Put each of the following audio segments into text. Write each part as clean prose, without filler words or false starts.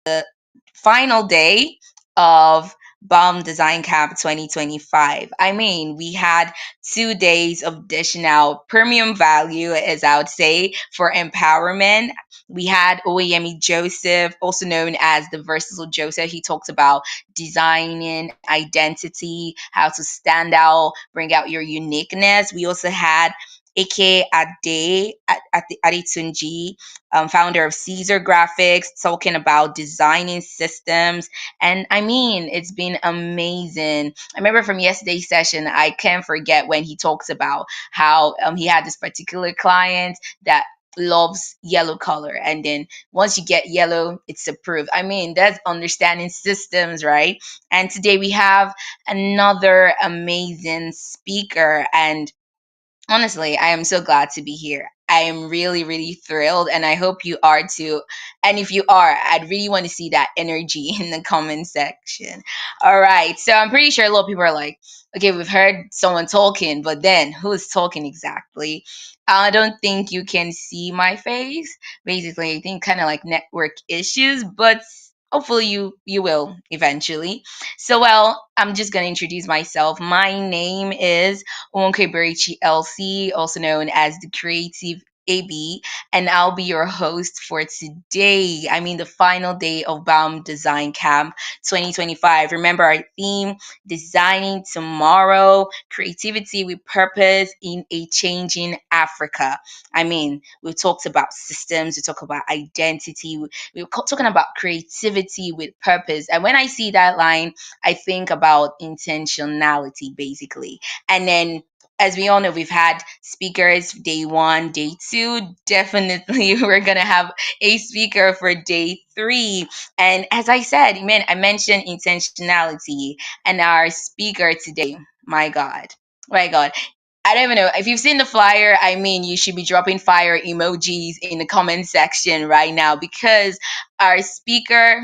the final day of Balm Design Camp 2025. I mean, we had 2 days of dishing out premium value, as I would say, for empowerment. We had Oyemi Joseph, also known as the Versatile Joseph. He talks about designing identity, how to stand out, bring out your uniqueness. We also had Ike Ade at the Adetunji, founder of Caesar Graphics, talking about designing systems. And I mean, it's been amazing. I remember from yesterday's session, I can't forget when he talks about how he had this particular client that loves yellow color, and then once you get yellow it's approved. I mean, that's understanding systems, right? And today we have another amazing speaker, and honestly, I am so glad to be here. I am really, really thrilled, and I hope you are too. And if you are, I'd really want to see that energy in the comment section. All right, so I'm pretty sure a lot of people are like, okay, we've heard someone talking, but then who's talking exactly? I don't think you can see my face. Basically, I think kind of like network issues, but hopefully you will eventually. So, well, I'm just gonna introduce myself. My name is Onkeberichi LC, also known as the Creative AB, and I'll be your host for today. I mean, the final day of BAM Design Camp 2025. Remember our theme: designing tomorrow, creativity with purpose in a changing Africa. I mean, we've talked about systems, we talk about identity, we're talking about creativity with purpose. And when I see that line, I think about intentionality, basically. And then, as we all know, we've had speakers day one, day two. Definitely, we're going to have a speaker for day three. And as I said, man, I mentioned intentionality, and our speaker today, my God, my God. I don't even know. If you've seen the flyer, I mean, you should be dropping fire emojis in the comment section right now, because our speaker,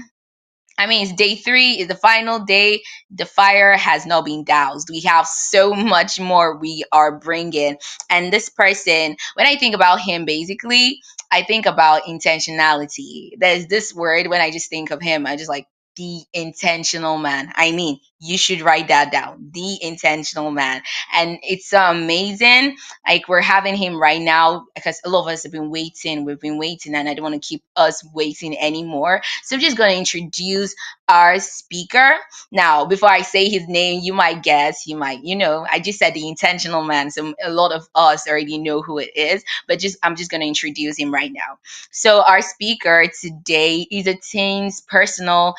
I mean, it's day three, is the final day. The fire has not been doused. We have so much more we are bringing. And this person, when I think about him, basically, I think about intentionality. There's this word, when I just think of him, I just like, the intentional man. I mean, you should write that down. The intentional man. And it's amazing. Like, we're having him right now because a lot of us have been waiting. We've been waiting, and I don't want to keep us waiting anymore. So I'm just going to introduce our speaker. Now, before I say his name, you might guess, I just said the intentional man. So a lot of us already know who it is, but I'm just going to introduce him right now. So our speaker today is a teen's personal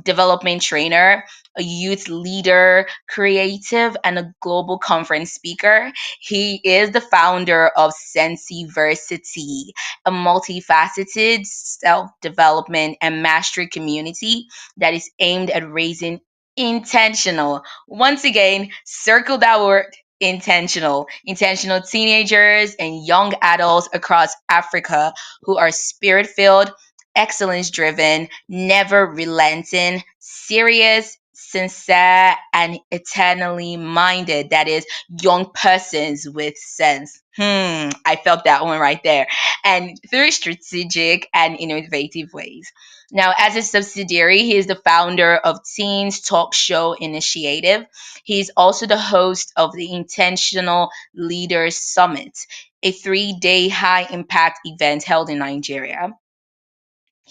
development trainer, a youth leader, creative, and a global conference speaker. He is the founder of Sensiversity, a multifaceted self development and mastery community that is aimed at raising intentional, once again, circle that word, intentional teenagers and young adults across Africa who are spirit filled, excellence driven, never relenting, serious, sincere, and eternally minded. That is, young persons with sense. I felt that one right there. And through strategic and innovative ways. Now, as a subsidiary, he is the founder of Teens Talk Show Initiative. He's also the host of the Intentional Leaders Summit, a 3 day high impact event held in Nigeria.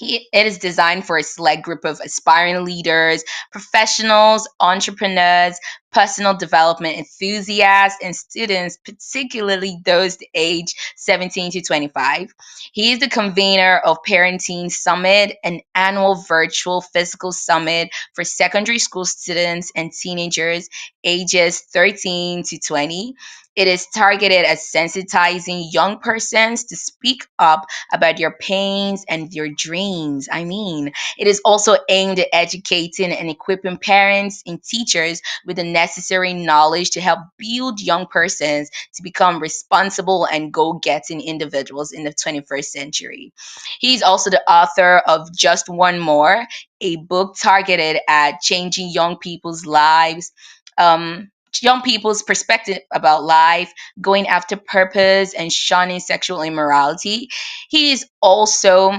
It is designed for a select group of aspiring leaders, professionals, entrepreneurs, personal development enthusiasts, and students, particularly those aged 17 to 25. He is the convener of Parenting Summit, an annual virtual physical summit for secondary school students and teenagers ages 13 to 20. It is targeted at sensitizing young persons to speak up about your pains and your dreams. I mean, it is also aimed at educating and equipping parents and teachers with the necessary knowledge to help build young persons to become responsible and goal getting individuals in the 21st century. He's also the author of Just One More, a book targeted at changing young people's lives. Young people's perspective about life, going after purpose, and shunning sexual immorality. He is also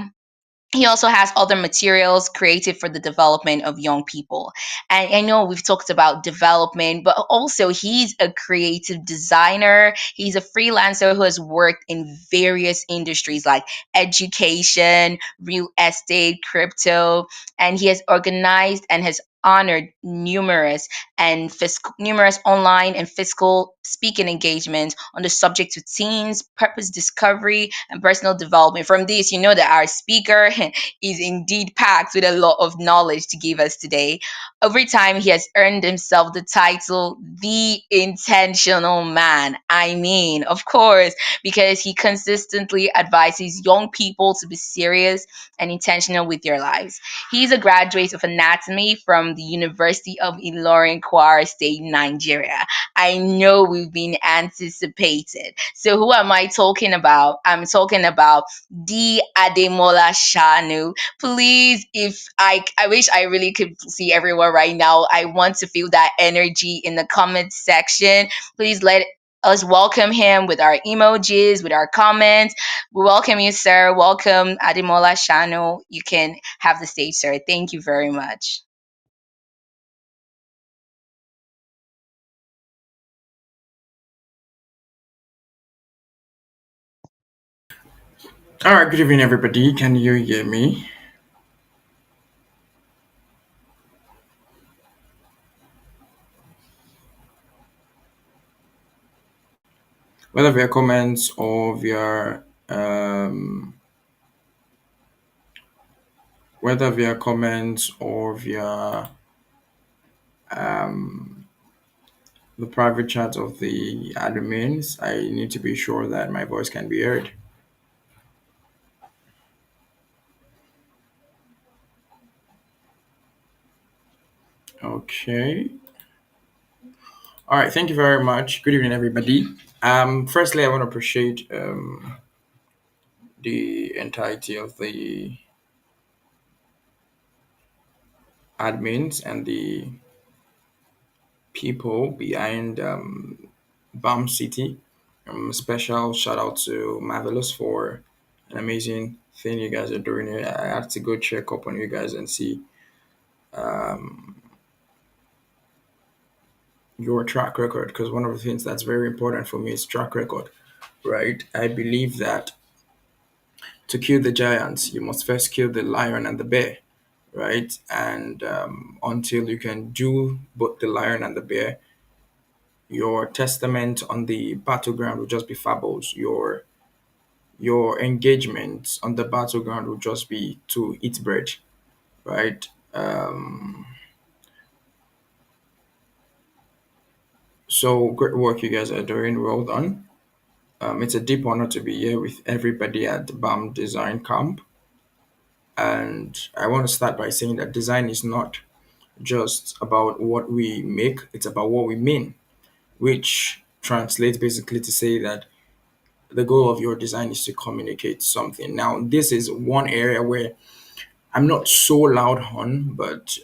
He also has other materials created for the development of young people. And I know we've talked about development, but also he's a creative designer. He's a freelancer who has worked in various industries like education, real estate, crypto, and he has organized and has honored numerous online and physical speaking engagements on the subject of teens, purpose discovery, and personal development. From this, you know that our speaker is indeed packed with a lot of knowledge to give us today. Over time, he has earned himself the title the intentional man. I mean, of course, because he consistently advises young people to be serious and intentional with their lives. He's a graduate of anatomy from the University of Ilorin, Kwara State, Nigeria. I know we've been anticipated. So, who am I talking about? I'm talking about D. Ademola Shanu. Please, if I wish I really could see everyone right now. I want to feel that energy in the comment section. Please let us welcome him with our emojis, with our comments. We welcome you, sir. Welcome, Ademola Shanu. You can have the stage, sir. Thank you very much. All right, good evening, everybody. Can you hear me? Whether via comments or via the private chat of the admins, I need to be sure that my voice can be heard. Okay. All right. Thank you very much. Good evening, everybody. Firstly, I want to appreciate the entirety of the admins and the people behind Balm City. Special shout out to Marvelous for an amazing thing you guys are doing here. I had to go check up on you guys and see your track record because one of the things that's very important for me is track record, right? I believe that to kill the giants, you must first kill the lion and the bear, right? And until you can do both the lion and the bear, your testament on the battleground will just be fables. Your engagement on the battleground will just be to eat bread, right? So great work you guys are doing. Well done. It's a deep honor to be here with everybody at the BAM Design Camp. And I want to start by saying that design is not just about what we make, it's about what we mean, which translates basically to say that the goal of your design is to communicate something. Now, this is one area where I'm not so loud on, but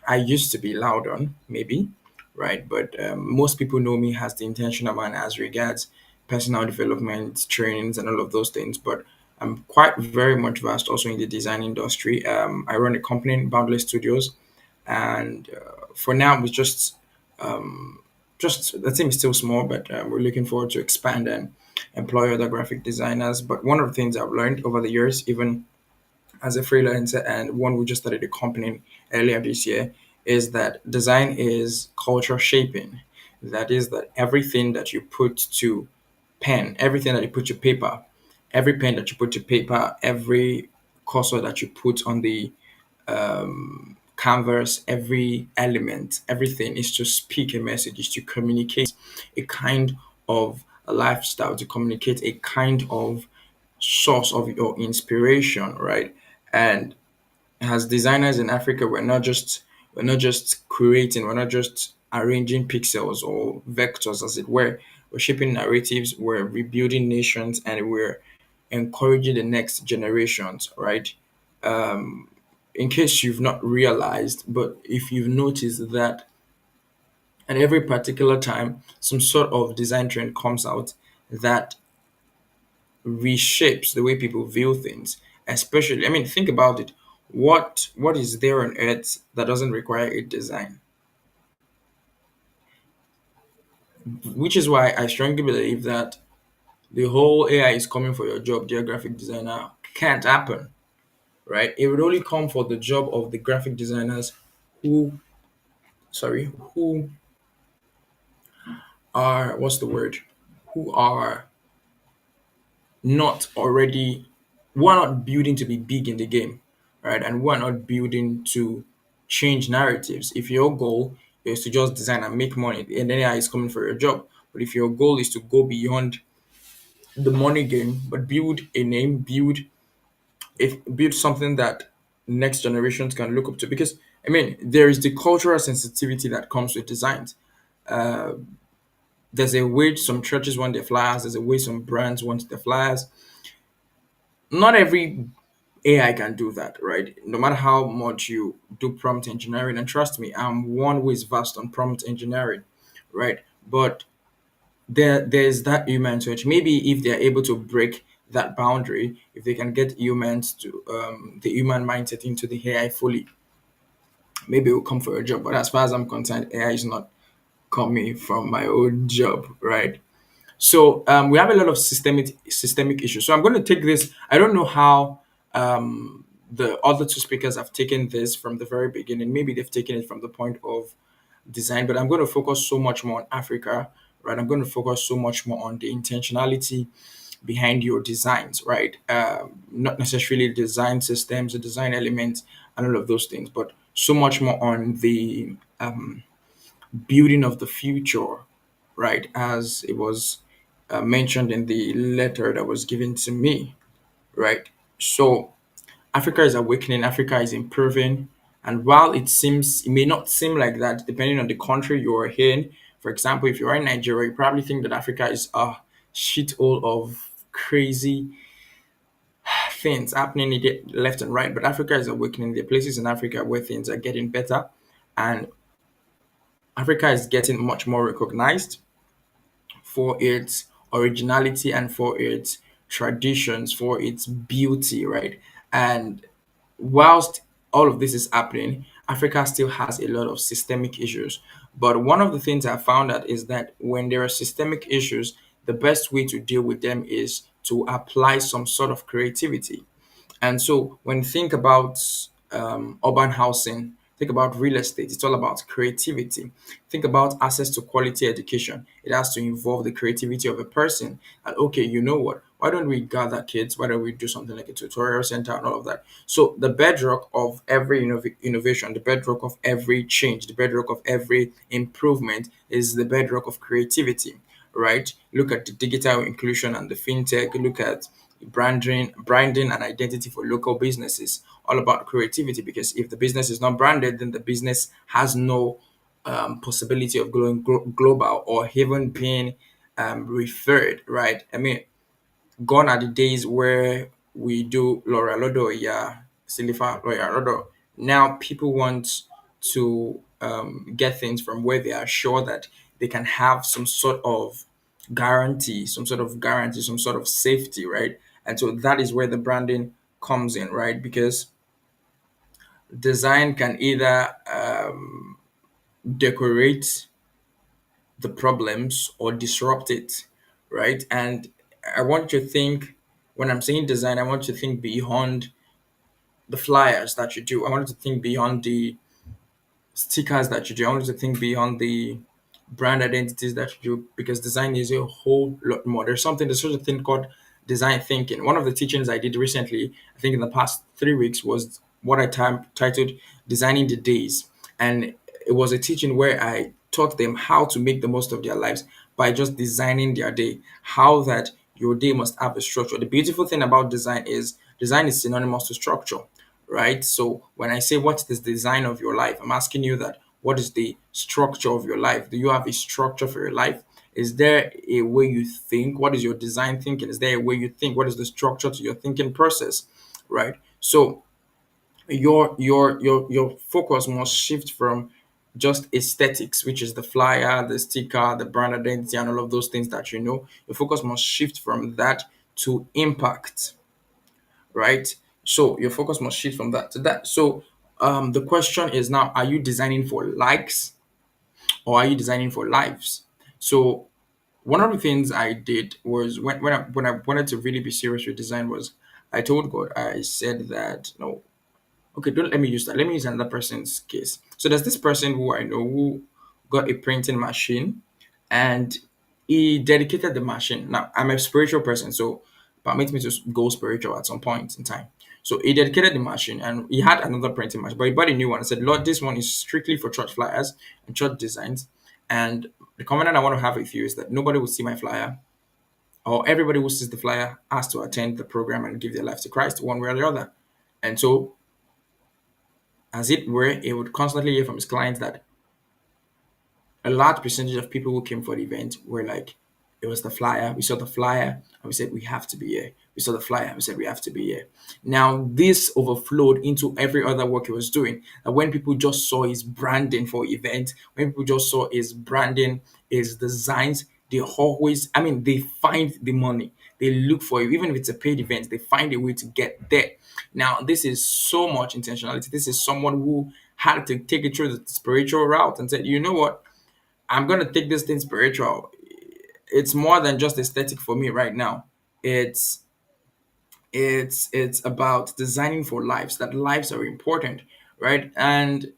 I used to be loud on, maybe, right? But most people know me as the intentional man as regards personal development, trainings, and all of those things. But I'm quite very much vast also in the design industry. I run a company, Boundless Studios, and for now, we just the team is still small, but we're looking forward to expand and employ other graphic designers. But one of the things I've learned over the years, even as a freelancer and one who just started a company earlier this year is that design is culture shaping. That is that everything that you put to pen, everything that you put to paper, every pen that you put to paper, every cursor that you put on the canvas, every element, everything is to speak a message, is to communicate a kind of a lifestyle, to communicate a kind of source of your inspiration, right? And as designers in Africa, we're not just creating, we're not just arranging pixels or vectors, as it were. We're shaping narratives, we're rebuilding nations, and we're encouraging the next generations, right? In case you've not realized, but if you've noticed that at every particular time, some sort of design trend comes out that reshapes the way people view things. Especially, I mean, think about it. What is there on earth that doesn't require a design? Which is why I strongly believe that the whole AI is coming for your job, dear graphic designer, can't happen, right? It would only come for the job of the graphic designers who, sorry, who are, what's the word? Who are not already, who are not building to be big in the game, right? And who are not building to change narratives. If your goal is to just design and make money, and then AI is coming for your job. But if your goal is to go beyond the money game, but build a name, build something that next generations can look up to. Because I mean, there is the cultural sensitivity that comes with designs. Uh, there's a way some churches want their flyers. There's a way some brands want their flyers. Not every AI can do that, right? No matter how much you do prompt engineering, and trust me, I'm one who is vast on prompt engineering, right? But there's that human touch. Maybe if they're able to break that boundary, if they can get humans to the human mindset into the AI fully, maybe it will come for a job. But as far as I'm concerned, AI is not coming from my own job, right? So we have a lot of systemic issues. So I'm going to take this. I don't know how the other two speakers have taken this from the very beginning. Maybe they've taken it from the point of design, but I'm going to focus so much more on Africa, right? I'm going to focus so much more on the intentionality behind your designs, right? Not necessarily design systems, the design elements, and all of those things, but so much more on the building of the future, right? As it was mentioned in the letter that was given to me, right? So Africa is awakening, Africa is improving. And while it may not seem like that, depending on the country you are in. For example, if you're in Nigeria, you probably think that Africa is a shithole of crazy things happening left and right. But Africa is awakening. There are places in Africa where things are getting better, and Africa is getting much more recognized for its originality and for its traditions, for its beauty, right? And whilst all of this is happening, Africa still has a lot of systemic issues. But one of the things I found out is that when there are systemic issues, the best way to deal with them is to apply some sort of creativity. And so when you think about urban housing, think about real estate, it's all about creativity. Think about access to quality education. It has to involve the creativity of a person. And okay, you know what? Why don't we gather kids? Why don't we do something like a tutorial center and all of that? So the bedrock of every innovation, the bedrock of every change, the bedrock of every improvement is the bedrock of creativity, right? Look at the digital inclusion and the fintech. Look at branding and identity for local businesses. All about creativity, because if the business is not branded, then the business has no possibility of going global or even being referred. Right? I mean, gone are the days where we do Laura Lodo, yeah, Silifa Laura Lodo. Now people want to get things from where they are sure that they can have some sort of safety, right? And so that is where the branding comes in, right? Because design can either decorate the problems or disrupt it, right? And I want you to think, when I'm saying design, I want you to think beyond the flyers that you do. I want you to think beyond the stickers that you do. I want you to think beyond the brand identities that you do, because design is a whole lot more. There's such a thing called design thinking. One of the teachings I did recently, I think in the past 3 weeks, was what I titled Designing the Days. And it was a teaching where I taught them how to make the most of their lives by just designing their day, how that your day must have a structure. The beautiful thing about design is synonymous to structure, right? So when I say what's the design of your life, I'm asking you that what is the structure of your life? Do you have a structure for your life? Is there a way you think? What is your design thinking? Is there a way you think? What is the structure to your thinking process? Right? So your focus must shift from just aesthetics, which is the flyer, the sticker, the brand identity, and all of those things that you know. Your focus must shift from that to impact, right? So your focus must shift from that to that. So the question is now: are you designing for likes or are you designing for lives? So one of the things I did was when I wanted to really be serious with design was I told God, I said that no, okay, don't let me use that. Let me use another person's case. So there's this person who I know who got a printing machine and he dedicated the machine. Now I'm a spiritual person, so permit me to go spiritual at some point in time. So he dedicated the machine and he had another printing machine, but he bought a new one and said, Lord, this one is strictly for church flyers and church designs. And the covenant I want to have with you is that nobody will see my flyer or everybody who sees the flyer has to attend the program and give their life to Christ one way or the other. And so as it were, he would constantly hear from his clients that a large percentage of people who came for the event were like, it was the flyer. We saw the flyer and we said, we have to be here. We saw the flyer and we said, we have to be here. Now, this overflowed into every other work he was doing. And when people just saw his branding for event, when people just saw his branding, his designs, they always, I mean, they find the money. They look for it. Even if it's a paid event, they find a way to get there. Now, this is so much intentionality. This is someone who had to take it through the spiritual route and said, you know what? I'm gonna take this thing spiritual. It's more than just aesthetic for me right now. It's it's about designing for lives. That lives are important, right? And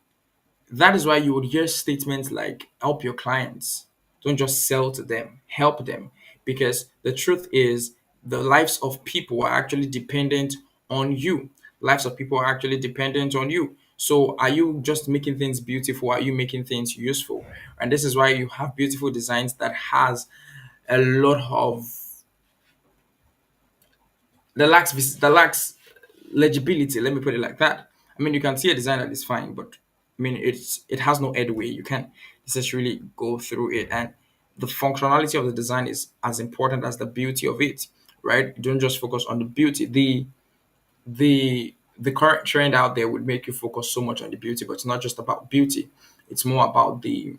that is why you would hear statements like help your clients. Don't just sell to them, help them. Because the truth is, the lives of people are actually dependent on you. Lives of people are actually dependent on you. So, are you just making things beautiful? Are you making things useful? And this is why you have beautiful designs that has a lot of that lacks legibility. Let me put it like that. I mean, you can see a design that is fine, but I mean, it has no headway. You can't necessarily go through it, and the functionality of the design is as important as the beauty of it, right? You don't just focus on the beauty. The current trend out there would make you focus so much on the beauty, but it's not just about beauty. It's more about the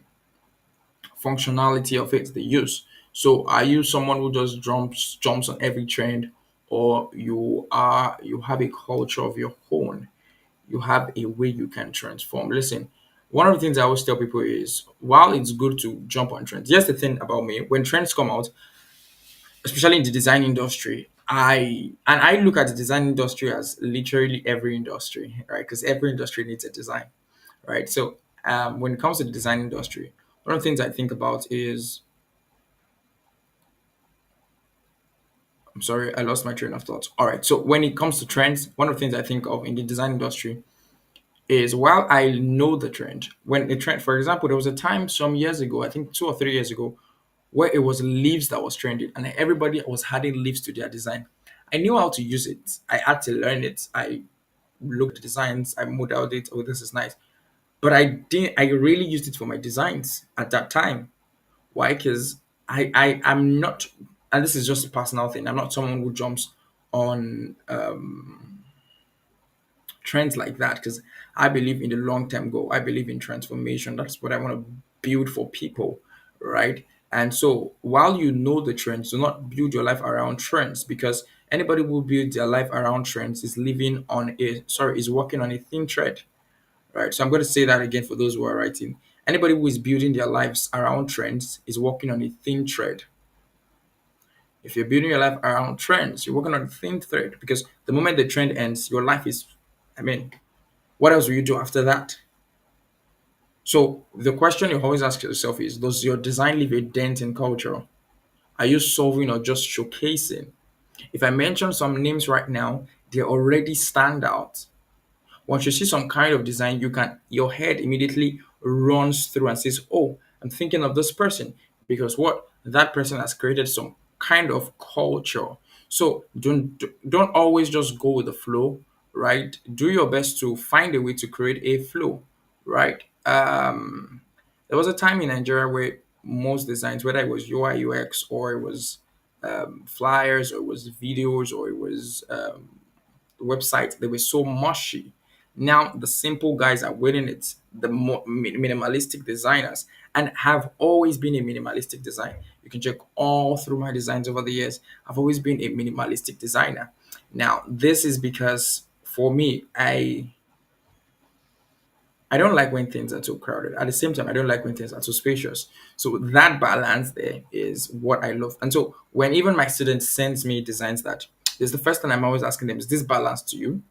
functionality of it, the use. So are you someone who just jumps on every trend, or you have a culture of your own? You have a way you can transform. Listen, one of the things I always tell people is while it's good to jump on trends, here's the thing about me. When trends come out, especially in the design industry, I look at the design industry as literally every industry, right? Because every industry needs a design, right? So when it comes to the design industry, one of the things I think about is I'm sorry, I lost my train of thought. All right. So when it comes to trends, one of the things I think of in the design industry is while I know the trend, when the trend, for example, there was a time some years ago, I think 2 or 3 years ago, where it was leaves that was trending and everybody was adding leaves to their design. I knew how to use it. I had to learn it. I looked at designs, I modeled it. Oh, this is nice. But I really used it for my designs at that time. Why? Because I'm not, and this is just a personal thing. I'm not someone who jumps on trends like that because I believe in the long term goal. I believe in transformation. That's what I want to build for people, right? And so while you know the trends, do not build your life around trends because anybody who builds their life around trends is living on a sorry is working on a thin thread, right? So I'm going to say that again for those who are writing. Anybody who is building their lives around trends is working on a thin thread. If you're building your life around trends, you're working on a thin thread because the moment the trend ends, your life is, I mean, what else will you do after that? So the question you always ask yourself is, does your design leave a dent in culture? Are you solving or just showcasing? If I mention some names right now, they already stand out. Once you see some kind of design, your head immediately runs through and says, "Oh, I'm thinking of this person because what that person has created some kind of culture." So don't always just go with the flow, right? Do your best to find a way to create a flow, right? There was a time in Nigeria where most designs, whether it was UI UX or it was flyers or it was videos or it was websites, they were so mushy. Now the simple guys are winning it, the more minimalistic designers, and have always been a minimalistic design. You can check all through my designs over the years. I've always been a minimalistic designer. Now this is because for me, I don't like when things are too crowded. At the same time, I don't like when things are too spacious. So that balance there is what I love. And so when even my students sends me designs that is the first thing I'm always asking them, is this balance to you?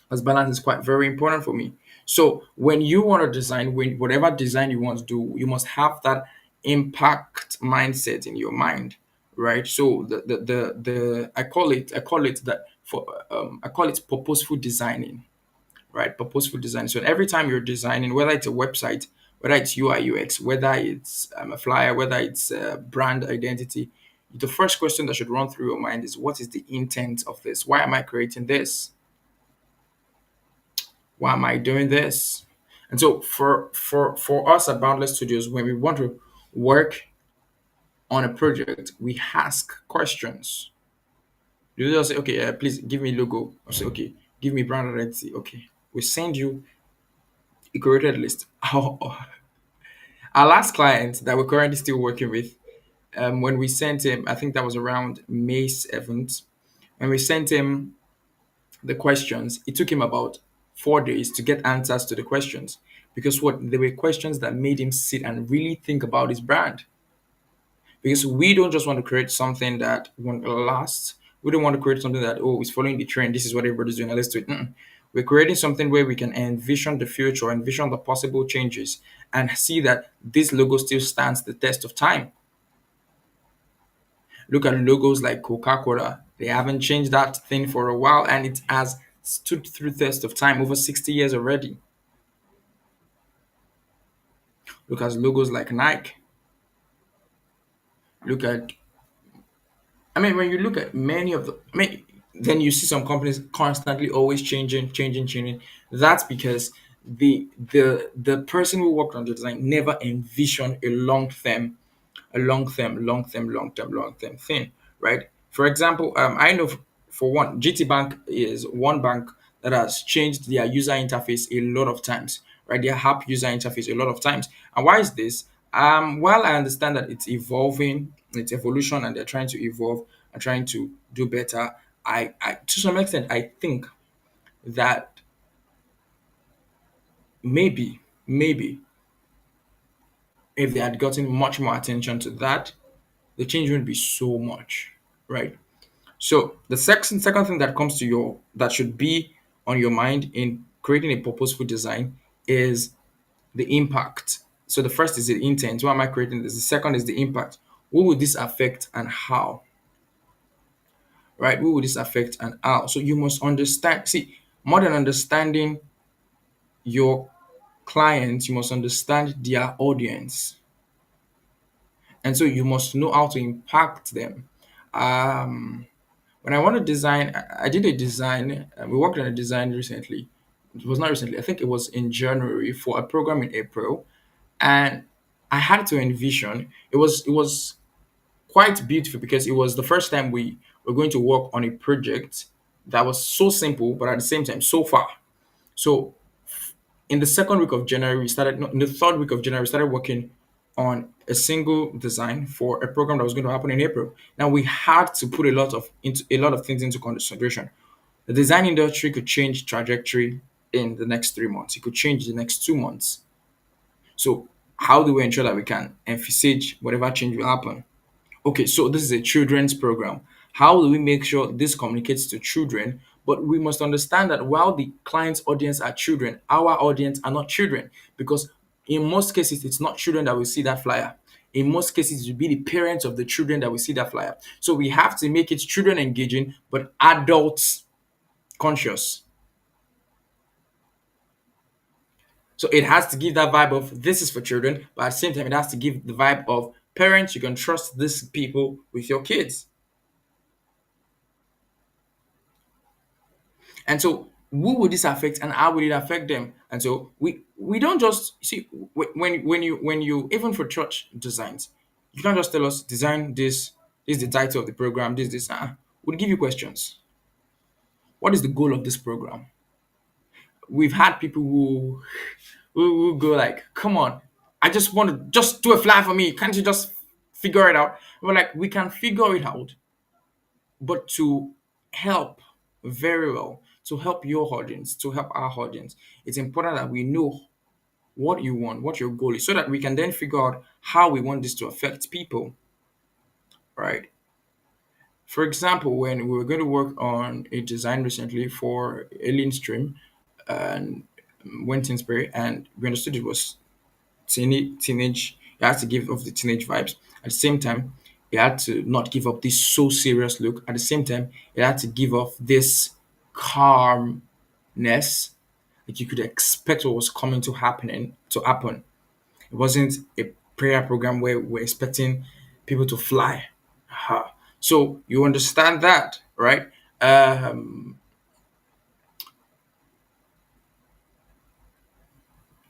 Because balance is quite very important for me. So when you want to design, when whatever design you want to do, you must have that impact mindset in your mind, right? So the I call it that for I call it purposeful designing, right? Purposeful design. So every time you're designing, whether it's a website, whether it's UI UX, whether it's a flyer, whether it's brand identity, the first question that should run through your mind is, what is the intent of this? Why am I creating this? Why am I doing this? And so for us at Boundless Studios, when we want to work on a project, we ask questions. You just say, okay, please give me logo. I say, okay, give me brand identity. Okay, we send you a curated list. Our last client that we're currently still working with, when we sent him, I think that was around May 7th, when we sent him the questions, it took him about 4 days to get answers to the questions. Because what they were questions that made him sit and really think about his brand. Because we don't just want to create something that won't last. We don't want to create something that, oh, it's following the trend. This is what everybody's doing. Let's do it. Mm-mm. We're creating something where we can envision the future, envision the possible changes, and see that this logo still stands the test of time. Look at logos like Coca-Cola. They haven't changed that thing for a while, and it has stood through test of time over 60 years already. Look at logos like Nike. Look at, I mean, when you look at many of the, I mean, then you see some companies constantly always changing. That's because the person who worked on the design never envisioned a long term thing, right? For example, I know for one, GT Bank is one bank that has changed their user interface a lot of times, right? Their app user interface a lot of times. And why is this? While I understand that it's evolving, it's evolution, and they're trying to evolve and trying to do better, I to some extent I think that maybe if they had gotten much more attention to that, the change wouldn't be so much, right? So the second thing that comes to your that should be on your mind in creating a purposeful design is the impact. So the first is the intent. Why am I creating this? The second is the impact. Who will this affect and how? Right? Who will this affect and how? So you must understand. See, more than understanding your clients, you must understand their audience, and so you must know how to impact them. Um, when I want to design, I did a design. We worked on a design recently. It was not recently. I think it was in January for a program in April, and I had to envision. It was quite beautiful because it was the first time we were going to work on a project that was so simple, but at the same time so far. So in the second week of January, we started. No, in the third week of January, we started working on a single design for a program that was going to happen in April. Now we had to put a lot of things into consideration. The design industry could change trajectory in the next 3 months. It could change the next 2 months. So how do we ensure that we can envisage whatever change will happen? Okay, so this is a children's program. How do we make sure this communicates to children? But we must understand that while the client's audience are children, our audience are not children, because in most cases, it's not children that will see that flyer. In most cases, it will be the parents of the children that will see that flyer. So we have to make it children engaging, but adults conscious. So it has to give that vibe of this is for children, but at the same time, it has to give the vibe of parents, you can trust these people with your kids. And so, who would this affect, and how will it affect them? And so, we don't just see when you even for church designs, you can't just tell us design this. This is the title of the program. This. We'll give you questions. What is the goal of this program? We've had people who go like, "Come on, I just want to just do a flyer for me. Can't you just figure it out?" We're like, we can figure it out, but to help very well to help your audience, to help our audience. It's important that we know what you want, what your goal is, so that we can then figure out how we want this to affect people, right? For example, when we were going to work on a design recently for Alien Stream and went in spirit, and we understood it was teenage. It had to give off the teenage vibes. At the same time, it had to not give up this so serious look. At the same time, it had to give off this calmness, like you could expect what was coming to happen. It wasn't a prayer program where we're expecting people to fly. Aha. So you understand that, right?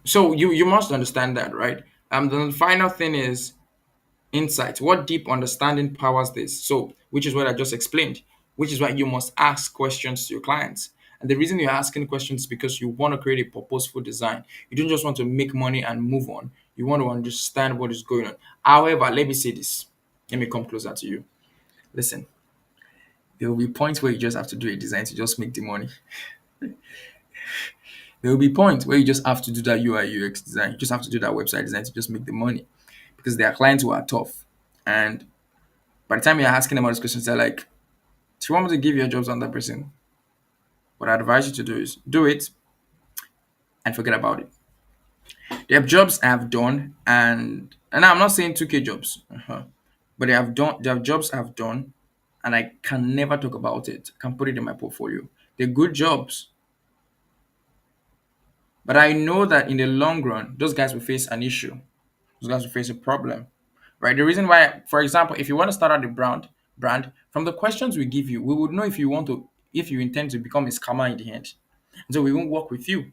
So you must understand that, right? Then the final thing is insight. What deep understanding powers this? So, which is what I just explained, which is why you must ask questions to your clients. And the reason you're asking questions is because you want to create a purposeful design. You don't just want to make money and move on. You want to understand what is going on. However, let me say this. Let me come closer to you. Listen, there will be points where you just have to do a design to just make the money. There will be points where you just have to do that UI UX design. You just have to do that website design to just make the money. Because there are clients who are tough. And by the time you're asking them all these questions, they're like, if you want me to give you a job on that person, what I advise you to do is do it and forget about it. There are jobs I have done, and I'm not saying 2K jobs, but there are jobs I've done, and I can never talk about it. I can put it in my portfolio. They're good jobs, but I know that in the long run, those guys will face an issue. Those guys will face a problem, right? The reason why, for example, if you want to start out a brand from the questions we give you, we would know if you intend to become a scammer in the end. And so we won't work with you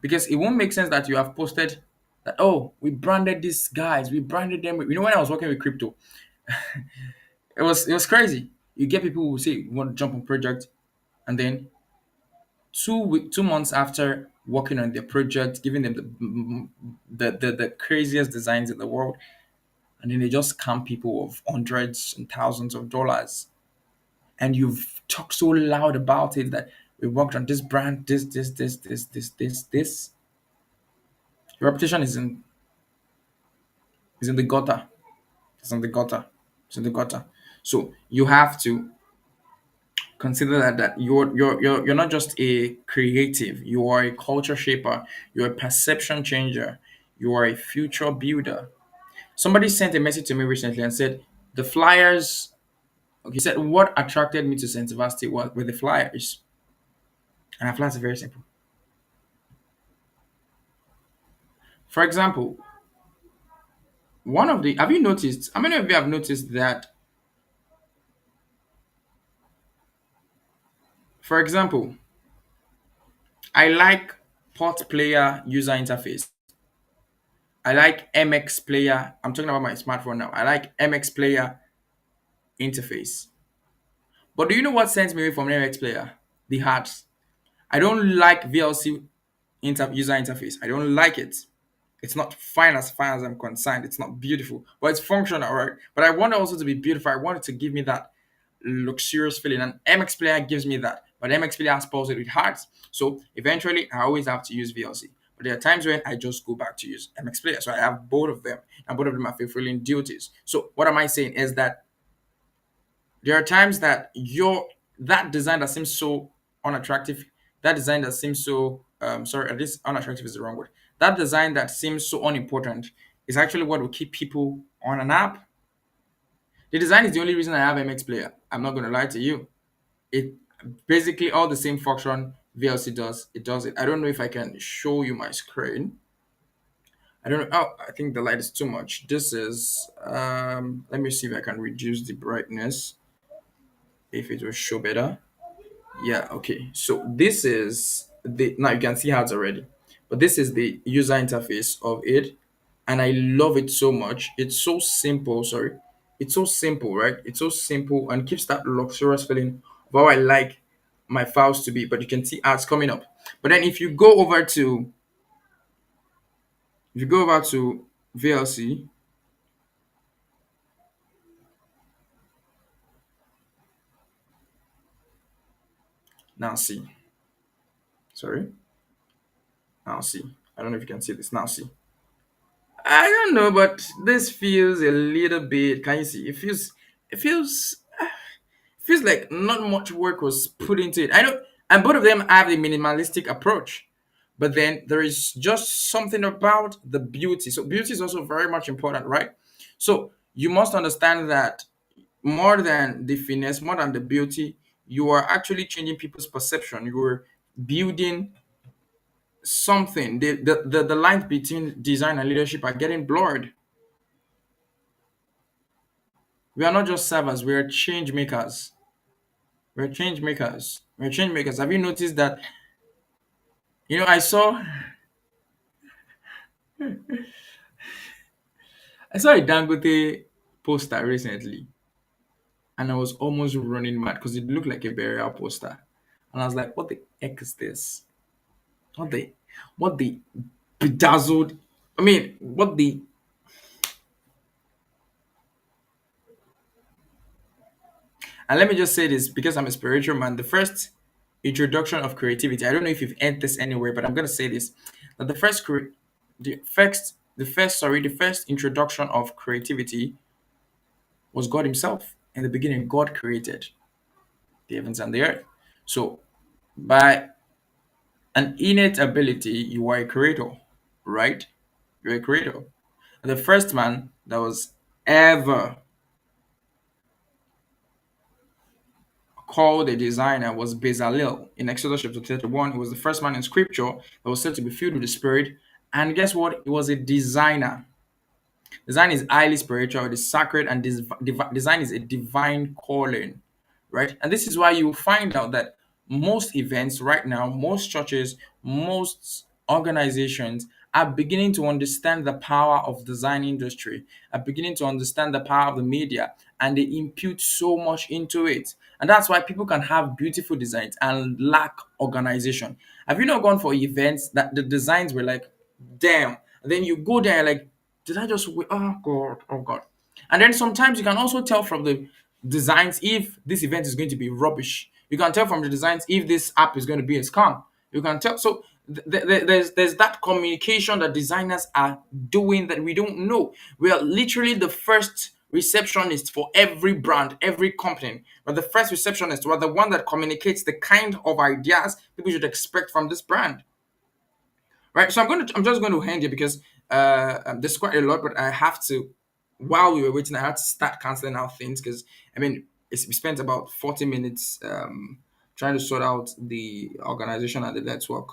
because it won't make sense that you have posted that, oh, we branded these guys, we branded them. You know, when I was working with crypto, it was crazy. You get people who say you want to jump on project, and then 2 months after working on their project, giving them the craziest designs in the world, and then they just scam people of hundreds and thousands of dollars. And you've talked so loud about it that we worked on this brand, this. Your reputation is in the gutter. It's in the gutter. It's in the gutter. So you have to consider that you're not just a creative, you are a culture shaper, you're a perception changer, you are a future builder. Somebody sent a message to me recently and said the flyers. Okay, said what attracted me to St. Sebastian were the flyers, and our flyers are very simple. For example, one of the have you noticed? How many of you have noticed that? For example, I like port player user interface. I like MX player. I'm talking about my smartphone now. I like MX player interface. But do you know what sends me away from MX player? The hearts. I don't like VLC user interface. I don't like it. It's not fine as I'm concerned. It's not beautiful, but it's functional, right? But I want it also to be beautiful. I want it to give me that luxurious feeling, and MX Player gives me that. But MX Player spells it with hearts, so eventually I always have to use VLC. But there are times when I just go back to use MX Player, so I have both of them, and both of them are fulfilling duties. So what am I saying is that there are times that your that design that seems so unattractive, that design that seems so sorry, at least unattractive is the wrong word. That design that seems so unimportant is actually what will keep people on an app. The design is the only reason I have MX Player. I'm not gonna lie to you. It basically all the same function VLC does. It does it. I don't know if I can show you my screen. I don't know. Oh, I think the light is too much. This is let me see if I can reduce the brightness if it will show better. Yeah, okay. So this is the now you can see how it's already. But this is the user interface of it. And I love it so much. It's so simple, sorry. It's so simple, right? It's so simple and gives that luxurious feeling of how I like my files to be. But you can see ads coming up. But then if you go over to VLC, now see. Sorry. Now see. I don't know if you can see this. Now see. I don't know, but this feels a little bit. Can you see? It feels. Feels like not much work was put into it. I know, and both of them have a minimalistic approach, but then there is just something about the beauty. So beauty is also very much important, right? So you must understand that more than the finesse, more than the beauty, you are actually changing people's perception. You are building something. The lines between design and leadership are getting blurred. We are not just servers, we are change makers. We're change makers. We're change makers. Have you noticed that? I saw a Dangote poster recently, and I was almost running mad because it looked like a burial poster, and I was like, "What the heck is this? What the, what the bedazzled? I mean, what the?" And let me just say this because I'm a spiritual man. The first introduction of creativity. I don't know if you've entered this anywhere, but I'm gonna say this: that the first introduction of creativity was God Himself. In the beginning, God created the heavens and the earth. So, by an innate ability, you are a creator, right? You're a creator. The first man that was ever called a designer was Bezalel in Exodus chapter 31. He was the first man in scripture that was said to be filled with the Spirit. And guess what? He was a designer. Design is highly spiritual, it is sacred, and design is a divine calling, right? And this is why you find out that most events right now, most churches, most organizations are beginning to understand the power of design industry, are beginning to understand the power of the media, and they impute so much into it. And that's why people can have beautiful designs and lack organization. Have you not gone for events that the designs were like, damn, and then you go there like, did I just wait? Oh God, oh God. And then sometimes you can also tell from the designs if this event is going to be rubbish. You can tell from the designs if this app is going to be a scam. You can tell. So there's that communication that designers are doing that we don't know. We are literally the first receptionist for every brand, every company. But the first receptionist, we're the one that communicates the kind of ideas people should expect from this brand, right? So I'm just going to hand you because there's quite a lot, but I have to. While we were waiting, I had to start canceling out things because I mean we spent about 40 minutes trying to sort out the organization and the network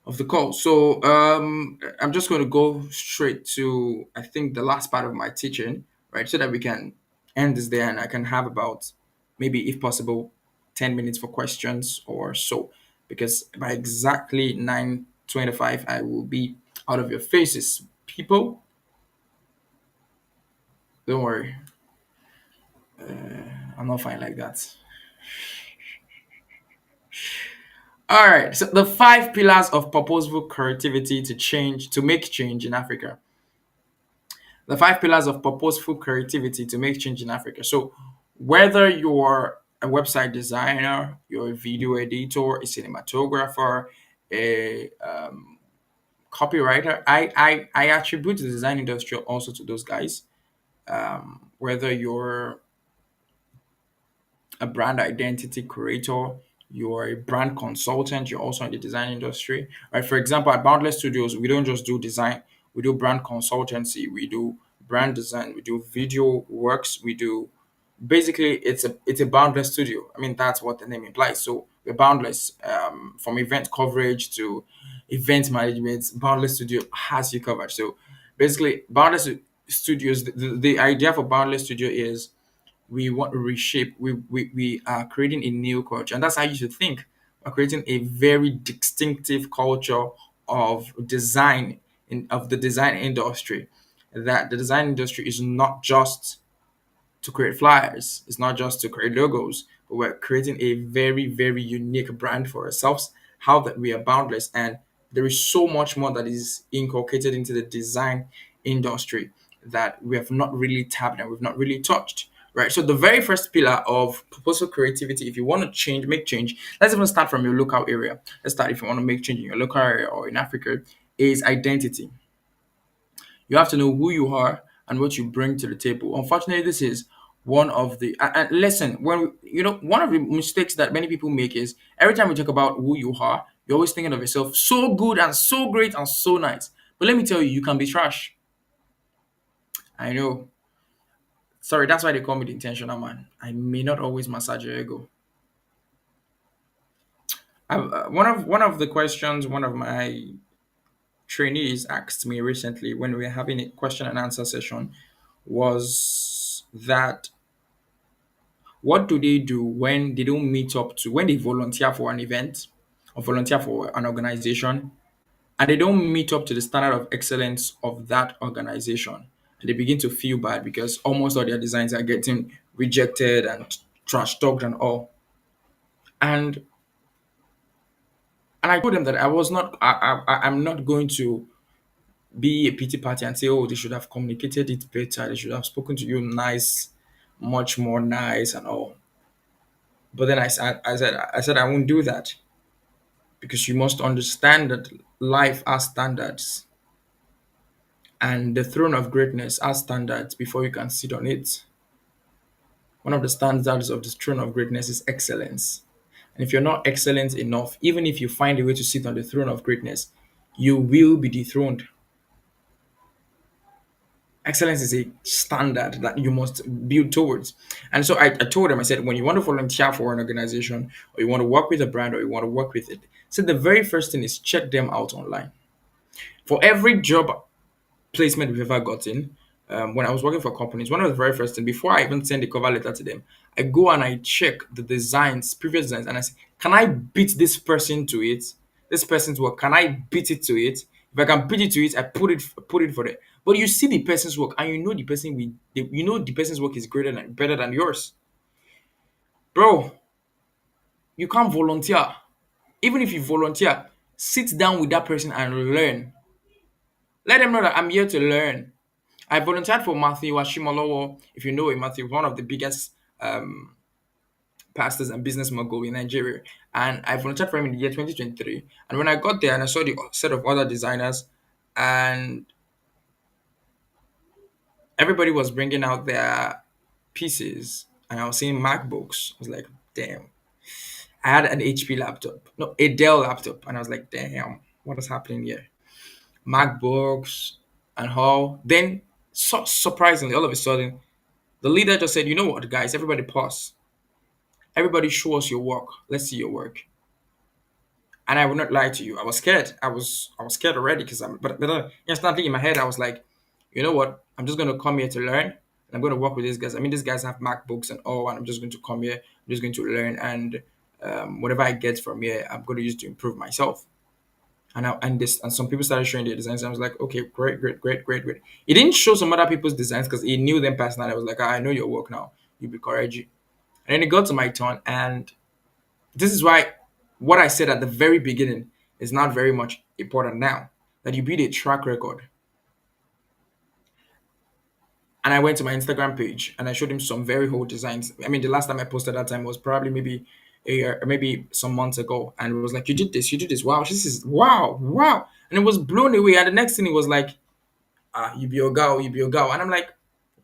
of the call. So I'm just going to go straight to I think the last part of my teaching, right, so that we can end this there and I can have about maybe if possible 10 minutes for questions or so, because by exactly 9:25 I will be out of your faces, people. Don't worry, I'm not fine like that. All right. So the five pillars of purposeful creativity to make change in Africa. The five pillars of purposeful creativity to make change in Africa. So, whether you're a website designer, you're a video editor, a cinematographer, a copywriter, I attribute the design industry also to those guys. Whether you're a brand identity creator, you're a brand consultant, you're also in the design industry. Right? For example, at Boundless Studios, we don't just do design, we do brand consultancy, we do brand design, we do video works, we do basically it's a boundless studio. I mean that's what the name implies. So we're boundless from event coverage to event management. Boundless Studio has you covered. So basically, Boundless Studios. The idea for Boundless Studio is we want to reshape, we are creating a new culture, and that's how you should think. We're creating a very distinctive culture of design of the design industry, that the design industry is not just to create flyers, it's not just to create logos, but we're creating a very very unique brand for ourselves, how that we are boundless, and there is so much more that is inculcated into the design industry that we have not really tapped and we've not really touched, right? So the very first pillar of proposal creativity, if you want to change, make change, let's even start from your local area. Let's start if you want to make change in your local area or in Africa, is identity. You have to know who you are and what you bring to the table. Unfortunately, this is one of the and listen, when one of the mistakes that many people make is every time we talk about who you are, you're always thinking of yourself so good and so great and so nice. But let me tell you, you can be trash. I know. Sorry, that's why they call me the intentional man. I may not always massage your ego. One of the questions one of my trainees asked me recently when we were having a question and answer session was that what do they do when they don't meet up to when they volunteer for an event or volunteer for an organization and they don't meet up to the standard of excellence of that organization, and they begin to feel bad because almost all their designs are getting rejected and trash talked and all. And and I told them that I was not I'm not going to be a pity party and say, oh, they should have communicated it better, they should have spoken to you nice, much more nice and all. But then I said I won't do that, because you must understand that life has standards, and the throne of greatness has standards before you can sit on it. One of the standards of the throne of greatness is excellence. And if you're not excellent enough, even if you find a way to sit on the throne of greatness, you will be dethroned. Excellence is a standard that you must build towards. And so I told them, I said, when you want to volunteer for an organization, or you want to work with a brand, or you want to work with it, so the very first thing is check them out online. For every job placement we've ever gotten, when I was working for companies, one of the very first thing before I even send the cover letter to them, I go and I check the designs, previous designs, and I say, can I beat this person to it? This person's work, can I beat it to it? If I can beat it to it, I put it for it. But you see the person's work, and you know the person's work is greater than better than yours, bro. You can't volunteer. Even if you volunteer, sit down with that person and learn. Let them know that I'm here to learn. I volunteered for Matthew Ashimolowo. If you know him, Matthew, one of the biggest pastors and business mogul in Nigeria. And I volunteered for him in the year 2023. And when I got there and I saw the set of other designers, and everybody was bringing out their pieces, and I was seeing MacBooks, I was like, damn. I had an HP laptop, no, a Dell laptop. And I was like, damn, what is happening here? MacBooks and how. Then, so surprisingly, all of a sudden, the leader just said, you know what, guys, everybody pause. Everybody show us your work. Let's see your work. And I will not lie to you. I was scared. I was scared already because but instantly in my head I was like, you know what? I'm just gonna come here to learn. And I'm gonna work with these guys. I mean, these guys have MacBooks and all, and I'm just going to come here. I'm just going to learn, and whatever I get from here, I'm going to use to improve myself. And some people started showing their designs. And I was like, okay, great, great, great, great, great. He didn't show some other people's designs because he knew them personally. I was like, "Ah, I know your work now. You be courageous." And then it got to my turn, and this is why what I said at the very beginning is not very much important now. That you build a track record. And I went to my Instagram page and I showed him some very old designs. I mean, the last time I posted that time was probably maybe a year, or maybe some months ago. And it was like, you did this. Wow, this is wow, wow. And it was blown away. And the next thing it was like, you be your girl, you be your girl. And I'm like,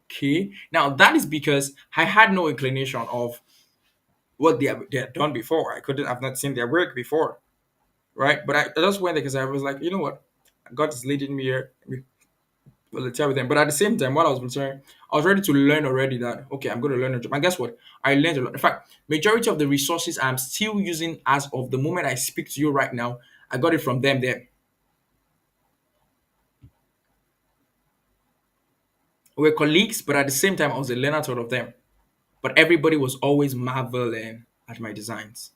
okay. Now that is because I had no inclination of what they had done before. I've not seen their work before. Right? But I just went there because I was like, you know what? God is leading me here. Let me volunteer with them. But at the same time, while I was volunteering, I was ready to learn already that, okay, I'm going to learn a job. And guess what? I learned a lot. In fact, majority of the resources I'm still using as of the moment I speak to you right now, I got it from them there. We were colleagues, but at the same time, I was a learner to all of them. But everybody was always marveling at my designs.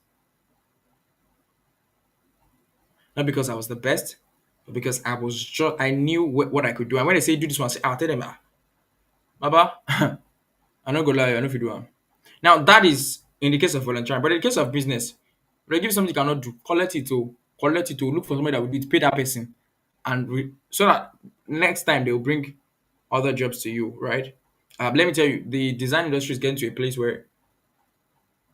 Not because I was the best, but because I knew what I could do. And when they say do this one, I say, I'll tell them, Baba, I no go lie, I know if you do am. Now that is in the case of volunteering, but in the case of business, if they give something you cannot do, collect it to look for somebody that will do it, pay that person, and so that next time they will bring other jobs to you, right? Let me tell you, the design industry is getting to a place where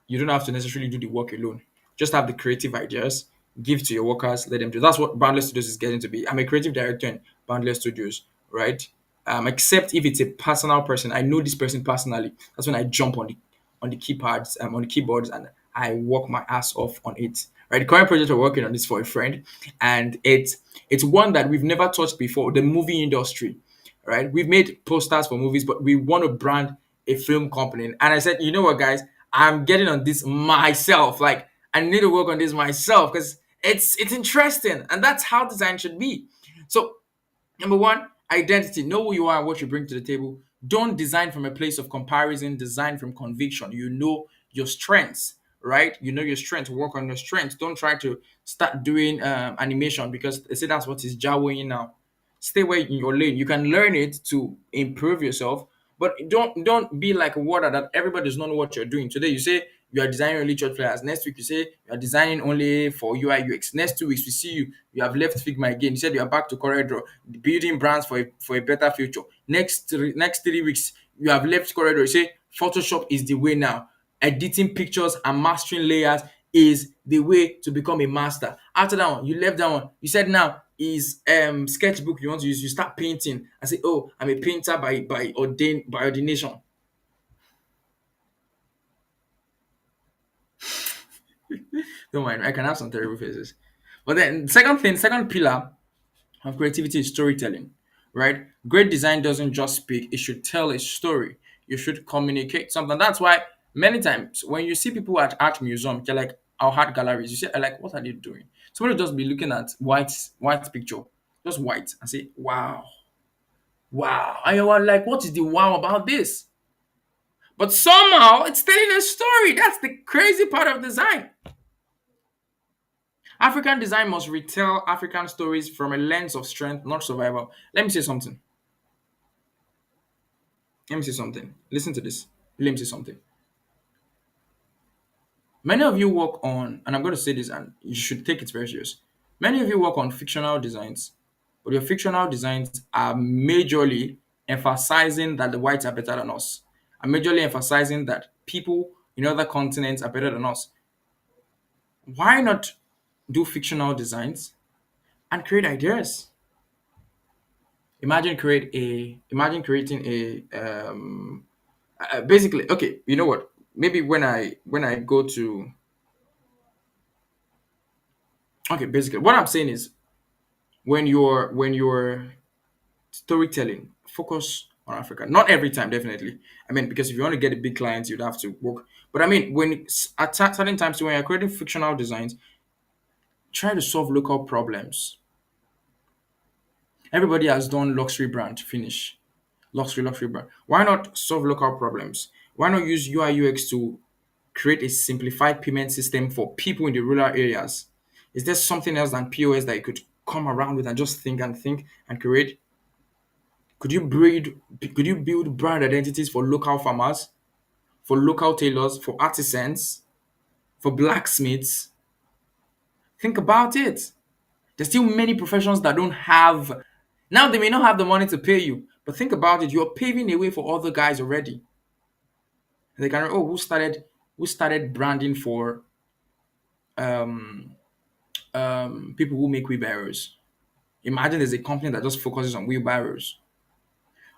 you don't have to necessarily do the work alone. Just have the creative ideas, give to your workers, let them do. That's what Boundless Studios is getting to be. I'm a creative director in Boundless Studios, right? Except if it's a personal person, I know this person personally. That's when I jump on the keypads, on the keyboards, and I work my ass off on it. Right, the current project we're working on is for a friend, and it's one that we've never touched before. The movie industry, right? We've made posters for movies, but we want to brand a film company. And I said, you know what, guys, I'm getting on this myself. Like, I need to work on this myself because it's interesting, and that's how design should be. So number one, identity. Know who you are and what you bring to the table. Don't design from a place of comparison, design from conviction. You know your strengths, right? You know your strengths. Work on your strengths. Don't try to start doing animation because they say that's what is jawoing now. Stay away in your lane. You can learn it to improve yourself, but don't be like a water that everybody does not know what you're doing. Today you say you are designing only church flyers. Next week you say you are designing only for UI UX. Next 2 weeks we see you have left Figma again. You said you are back to Corridor, building brands for a better future. Next 3 weeks you have left Corridor. You say Photoshop is the way now. Editing pictures and mastering layers is the way to become a master. After that one, you left that one. You said now is sketchbook you want to use. You start painting. I say, oh, I'm a painter by ordination. Don't mind, I can have some terrible faces. But then second pillar of creativity is storytelling, right? Great design doesn't just speak, it should tell a story. You should communicate something. That's why many times when you see people at art museum, they're like our art galleries, you say, like, what are they doing? Somebody will just be looking at white picture, just white, and say, wow, wow. And you're like, what is the wow about this? But somehow it's telling a story. That's the crazy part of design. African design must retell African stories from a lens of strength, not survival. Let me say something. Let me say something. Listen to this. Let me say something. Many of you work on, and I'm going to say this, and you should take it very serious. Many of you work on fictional designs, but your fictional designs are majorly emphasizing that the whites are better than us, are majorly emphasizing that people in other continents are better than us. Why not do fictional designs and create ideas? Imagine creating basically, okay, you know what, maybe when I go to, okay, basically what I'm saying is when you're storytelling, focus on Africa. Not every time, definitely. I mean, because if you want to get a big clients, you'd have to work. But I mean, at certain times when you're creating fictional designs, try to solve local problems. Everybody has done luxury brand, finish. Luxury brand. Why not solve local problems? Why not use UI UX to create a simplified payment system for people in the rural areas? Is there something else than POS that you could come around with and just think and create? Could you build brand identities for local farmers, for local tailors, for artisans, for blacksmiths? Think about it. There's still many professions that don't have, now they may not have the money to pay you, but think about it. You're paving the way for other guys already. They can, oh, who started branding for um people who make wheelbarrows. Imagine there's a company that just focuses on wheelbarrows.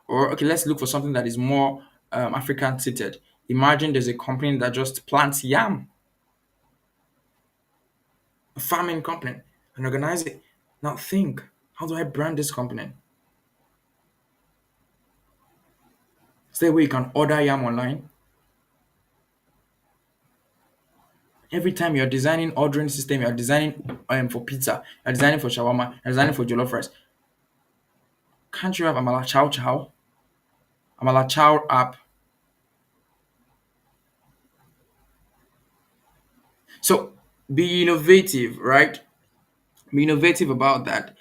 Or okay, let's look for something that is more African seated. Imagine there's a company that just plants yam, a farming company, and organize it. Now think, how do I brand this company? Is there a way you can order yam online? Every time you're designing ordering system, you're designing for pizza, you're designing for shawarma, you're designing for jollof rice. Can't you have Amala Chow app? So be innovative, right? Be innovative about that.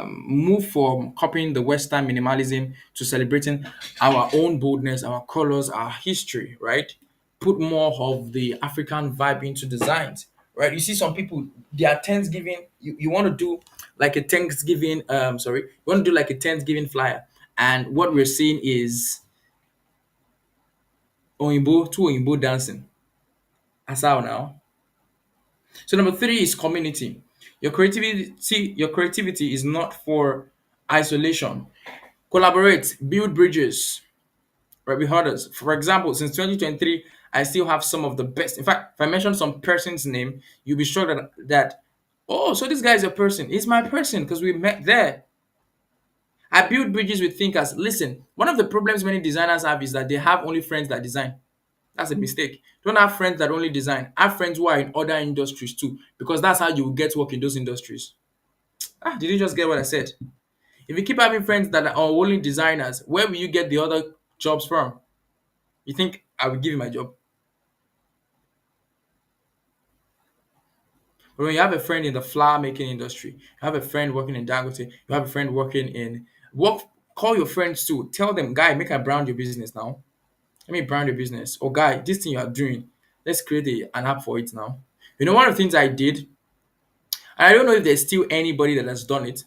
Move from copying the Western minimalism to celebrating our own boldness, our colors, our history, right? Put more of the African vibe into designs, right? You see some people, their Thanksgiving, you want to do like a Thanksgiving, you want to do like a Thanksgiving flyer. And what we're seeing is Oyinbo, two Oyinbo dancing. As how now. So number three is community. Your creativity is not for isolation. Collaborate, build bridges, right, with others. For example, since 2023, I still have some of the best. In fact, if I mention some person's name, you'll be sure that oh, so this guy is a person. He's my person because we met there. I build bridges with thinkers. Listen, one of the problems many designers have is that they have only friends that design. That's a mistake. Don't have friends that only design. Have friends who are in other industries too, because that's how you will get work in those industries. Ah, did you just get what I said? If you keep having friends that are only designers, where will you get the other jobs from? You think I will give you my job? But when you have a friend in the flower making industry, you have a friend working in Dangote, you have a friend working in work, call your friends too. Tell them, guy, make I brand your business now. Let me brand your business. Or guy, this thing you are doing, let's create an app for it now. You know, one of the things I did, and I don't know if there's still anybody that has done it,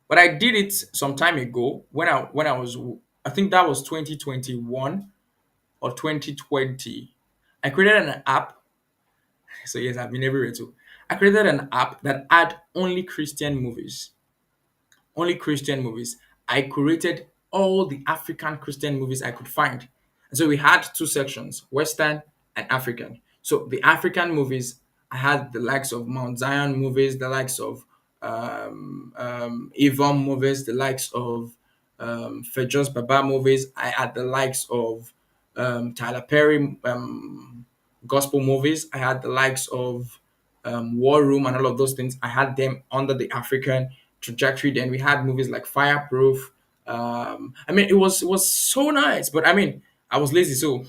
but I did it some time ago when I was, I think that was 2021 or 2020. I created an app. So yes, I've been everywhere too. I created an app that had only Christian movies. Only Christian movies. I curated all the African Christian movies I could find. And so we had two sections, Western and African. So the African movies, I had the likes of Mount Zion movies, the likes of Avon movies, the likes of Fejos Baba movies. I had the likes of Tyler Perry gospel movies. I had the likes of War Room and all of those things. I had them under the African trajectory. Then we had movies like Fireproof. I mean, it was so nice, but I mean, I was lazy, so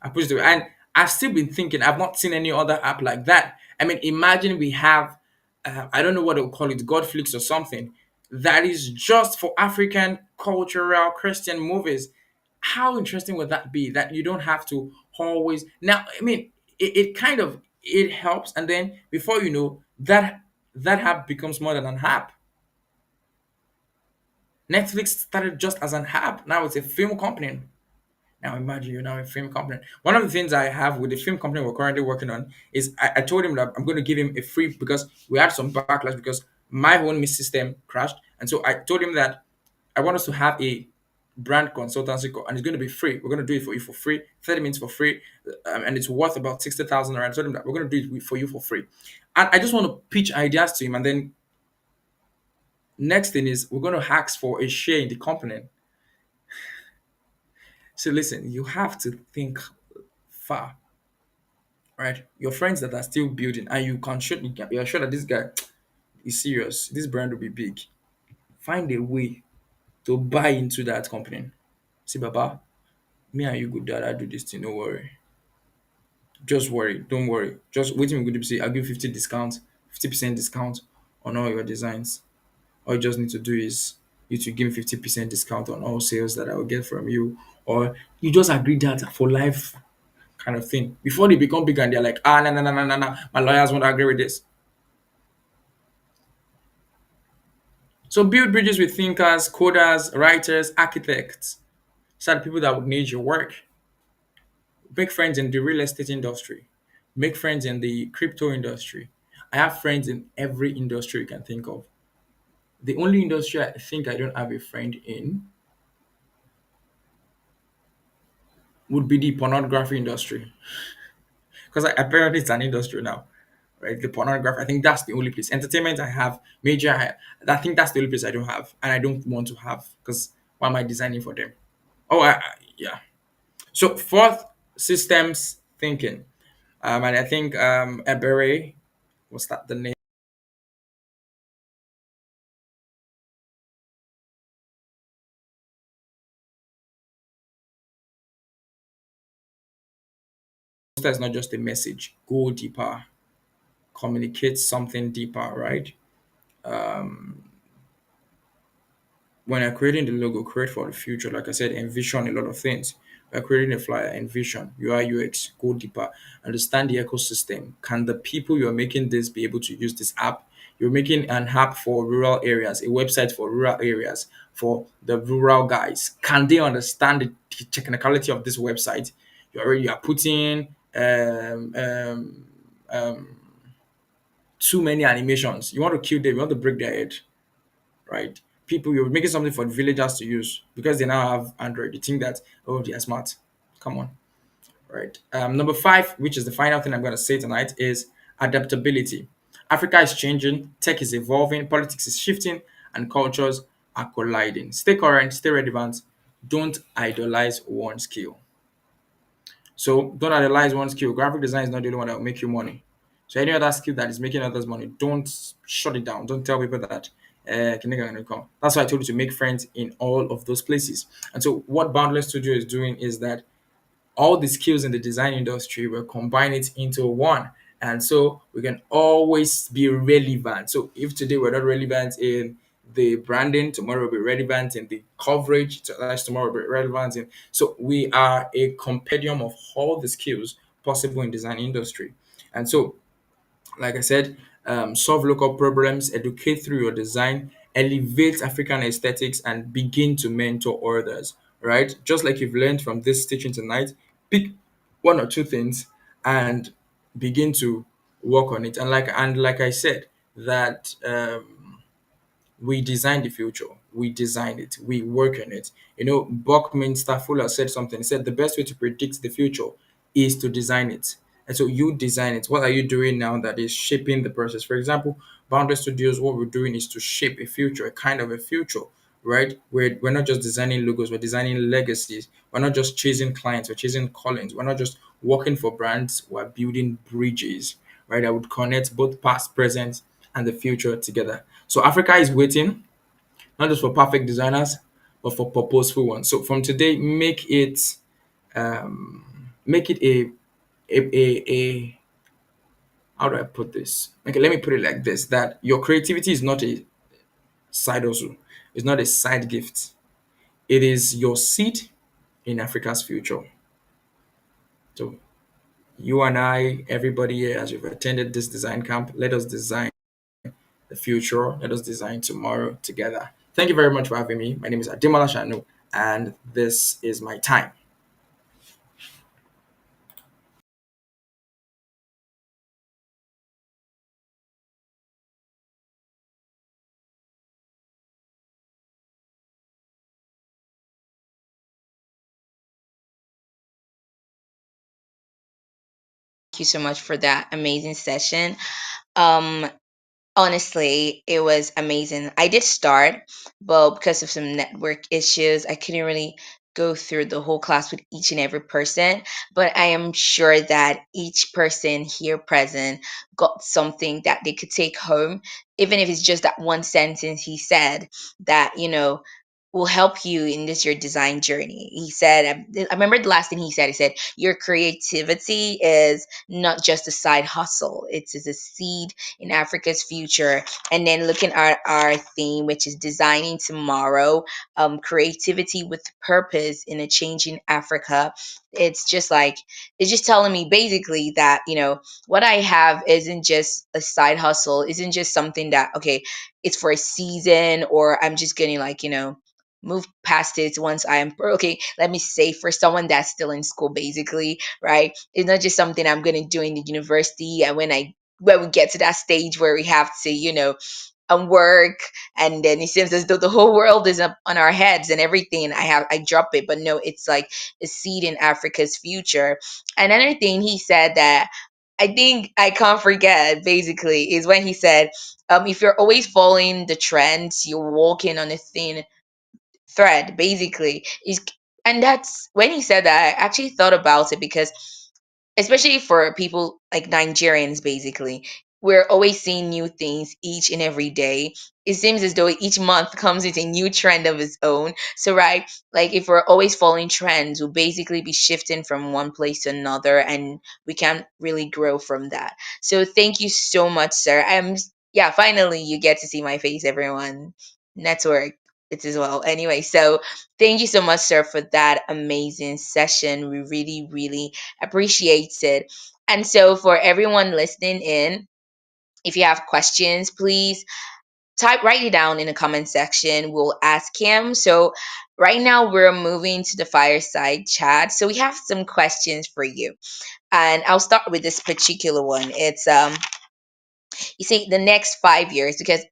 I pushed it. And I've still been thinking. I've not seen any other app like that. I mean, imagine we have, I don't know what they'll call it, Godflix or something, that is just for African cultural Christian movies. How interesting would that be? That you don't have to always. Now, I mean, it kind of it helps, and then before you know that app becomes more than an app. Netflix started just as an app. Now it's a film company. Now imagine you're now a film company. One of the things I have with the film company we're currently working on is I told him that I'm going to give him a free because we had some backlash because my own Miss system crashed, and so I told him that I want us to have a brand consultancy and it's going to be free. We're going to do it for you for free, 30 minutes for free, and it's worth about 60,000. I told him that we're going to do it for you for free, and I just want to pitch ideas to him, and then next thing is we're going to ask for a share in the company. So listen, you have to think far, right? Your friends that are still building, and you're sure that this guy is serious. This brand will be big. Find a way to buy into that company. See, Baba, me and you good dad, I do this thing. No worry. Just worry. Don't worry. Just wait till me good to say I'll give 50% discount on all your designs. All you just need to do is you to give me 50% discount on all sales that I will get from you. Or you just agree that for life kind of thing. Before they become big and they're like, ah, no, no, no, no, no, no. My lawyers won't agree with this. So build bridges with thinkers, coders, writers, architects. These are the people that would need your work. Make friends in the real estate industry. Make friends in the crypto industry. I have friends in every industry you can think of. The only industry I think I don't have a friend in would be the pornography industry. Because apparently it's an industry now, right? The pornography, I think that's the only place. Entertainment, I have. Major, I think that's the only place I don't have. And I don't want to have because why am I designing for them? Oh, yeah. So fourth, systems thinking. And I think Ebere, was that the name? That's not just a message. Go deeper, communicate something deeper, right? When you're creating the logo, create for the future. Like I said, envision a lot of things. We're creating a flyer, envision, UI, UX, go deeper, understand the ecosystem. Can the people you're making this be able to use this app? You're making an app for rural areas, a website for rural areas, for the rural guys. Can they understand the technicality of this website? You are putting um, too many animations. You want to kill them. You want to break their head, right? People, you're making something for the villagers to use because they now have Android. You think that, oh, they are smart. Come on, right? Number five, which is the final thing I'm going to say tonight, is adaptability. Africa is changing, tech is evolving, politics is shifting, and cultures are colliding. Stay current, stay relevant. Don't idolize one skill. So don't idolize one skill. Graphic design is not the only one that will make you money. So any other skill that is making others money, don't shut it down. Don't tell people that Kinega gonna come. That's why I told you to make friends in all of those places. And so what Boundless Studio is doing is that all the skills in the design industry, we're combining it into one. And so we can always be relevant. So if today we're not relevant in the branding, tomorrow we'll be relevant in the coverage, that's tomorrow we'll be relevant in. So we are a compendium of all the skills possible in design industry. And so like I said, solve local problems, educate through your design, elevate African aesthetics, and begin to mentor others. Right? Just like you've learned from this teaching tonight, pick one or two things and begin to work on it. And like I said, that we design the future. We design it. We work on it. Buckminster Fuller said something. He said the best way to predict the future is to design it. And so you design it. What are you doing now that is shaping the process? For example, Boundary Studios, what we're doing is to shape a future, a kind of a future, right? We're not just designing logos, we're designing legacies. We're not just chasing clients, we're chasing callings. We're not just working for brands, we're building bridges, right? That would connect both past, present, and the future together. So Africa is waiting, not just for perfect designers, but for purposeful ones. So from today, make it a how do I put this? Okay, let me put it like this: that your creativity is not a side hustle, it's not a side gift. It is your seed in Africa's future. So you and I, everybody here, as you've attended this design camp, let us design the future. Let us design tomorrow together. Thank you very much for having me. My name is Ademola Sanu, and this is my time. Thank you so much for that amazing session. Um, Honestly, it was amazing. I did start, but because of some network issues, I couldn't really go through the whole class with each and every person. But I am sure that each person here present got something that they could take home, even if it's just that one sentence he said that, will help you in this your design journey. He said, I remember the last thing he said, your creativity is not just a side hustle, it's a seed in Africa's future. And then looking at our theme, which is designing tomorrow, creativity with purpose in a changing Africa. It's just like, it's just telling me basically that, what I have isn't just a side hustle, isn't just something that, okay, it's for a season or I'm just getting like, move past it once I am okay. Let me say for someone that's still in school, basically, right? It's not just something I'm gonna do in the university. And when we get to that stage where we have to, work, and then it seems as though the whole world is up on our heads and everything. And I drop it, but no, it's like a seed in Africa's future. Another thing he said that I think I can't forget basically is when he said, if you're always following the trends, you're walking on a thin thread basically is. And that's when he said that I actually thought about it, because especially for people like Nigerians, basically, we're always seeing new things each and every day. It seems as though each month comes with a new trend of its own. So, right, like if we're always following trends, we'll basically be shifting from one place to another, and we can't really grow from that. So, thank you so much, sir. Yeah, finally, you get to see my face, everyone. Network. It as well. Anyway, so thank you so much, sir, for that amazing session. We really, really appreciates it. And so, for everyone listening in, if you have questions, please type write it down in the comment section. We'll ask him. So right now we're moving to the fireside chat. So we have some questions for you. And I'll start with this particular one. It's you see the next 5 years, because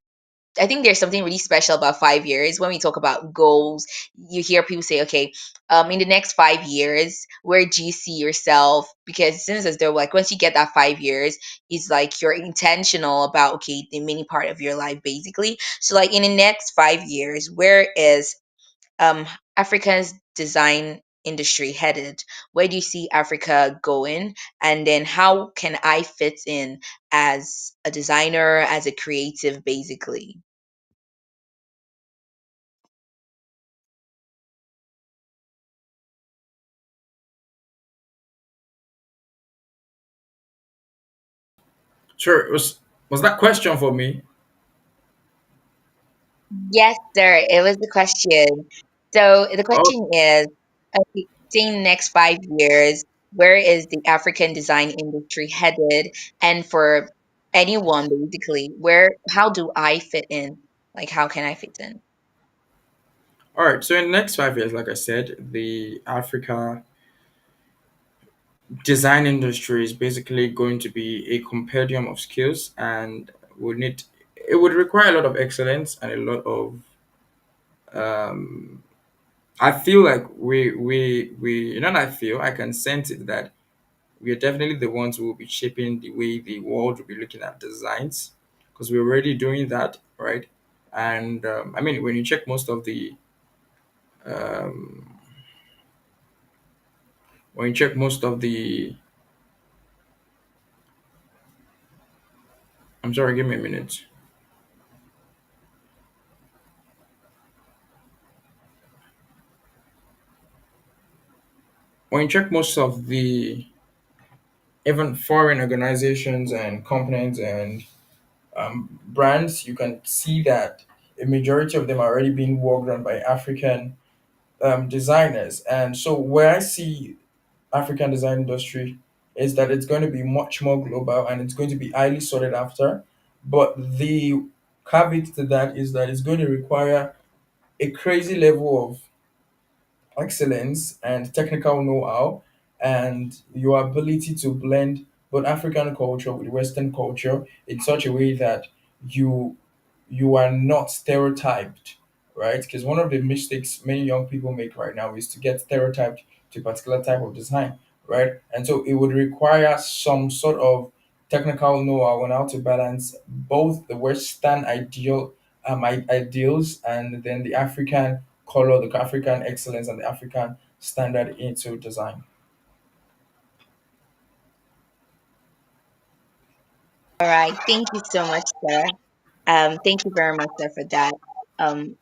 I think there's something really special about 5 years. When we talk about goals, you hear people say, okay, in the next 5 years, where do you see yourself? Because it seems as though, like, once you get that 5 years, it's like you're intentional about, okay, the many part of your life, basically. So, like, in the next 5 years, where is Africa's design industry headed? Where do you see Africa going? And then how can I fit in as a designer, as a creative, basically? Sure. Was that question for me? Yes, sir. It was the question. So the Oh, question is, seeing next 5 years, where is the African design industry headed? And for anyone, basically, how do I fit in? Like, how can I fit in? all right. So in the next 5 years, like I said, the Africa design industry is basically going to be a compendium of skills, and would need it would require a lot of excellence and a lot of um, I feel like we not I feel I can sense it that we are definitely the ones who will be shaping the way the world will be looking at designs, because we're already doing that, right? And I mean, when you check most of the um, when you check most of the I'm sorry, give me a minute. When you check most of the even foreign organizations and companies and brands, you can see that a majority of them are already being worked on by African designers. And so where I see African design industry is that it's going to be much more global and it's going to be highly sought after. But the caveat to that is that it's going to require a crazy level of excellence and technical know-how and your ability to blend both African culture with Western culture in such a way that you you are not stereotyped, right? Because one of the mistakes many young people make right now is to get stereotyped to a particular type of design, right? And so it would require some sort of technical know-how on how to balance both the Western ideals and then the African color, the African excellence, and the African standard into design. All right. Thank you so much, sir. Thank you very much, sir, for that. Um,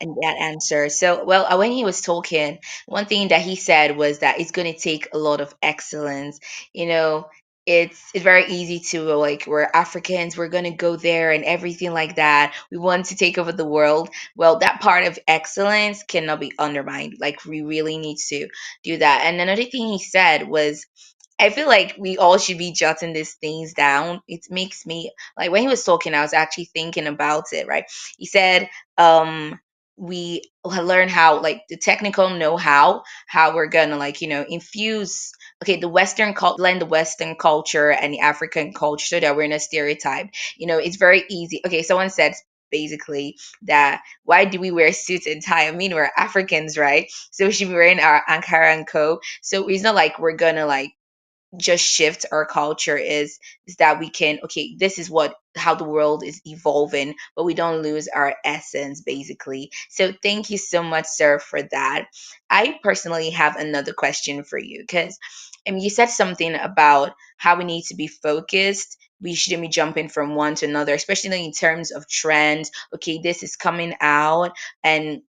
and that answer. So, well, when he was talking, one thing that he said was that it's going to take a lot of excellence. You know, it's very easy to like we're Africans, we're going to go there and everything like that. We want to take over the world. Well, that part of excellence cannot be undermined. Like we really need to do that. And another thing he said was I feel like we all should be jotting these things down. It makes me like when he was talking, I was actually thinking about it, right? He said, we learn how like the technical know-how, how we're gonna like, infuse okay, the Western cult blend the Western culture and the African culture so that we're in a stereotype. It's very easy. Okay, someone said basically that why do we wear suits and tie? I mean, we're Africans, right? So we should be wearing our Ankara and Co. So it's not like we're gonna like just shift our culture is that we can okay, this is what how the world is evolving, but we don't lose our essence, basically. So thank you so much, sir, for that. I personally have another question for you because you said something about how we need to be focused. We shouldn't be jumping from one to another, especially in terms of trends. Okay, this is coming out, and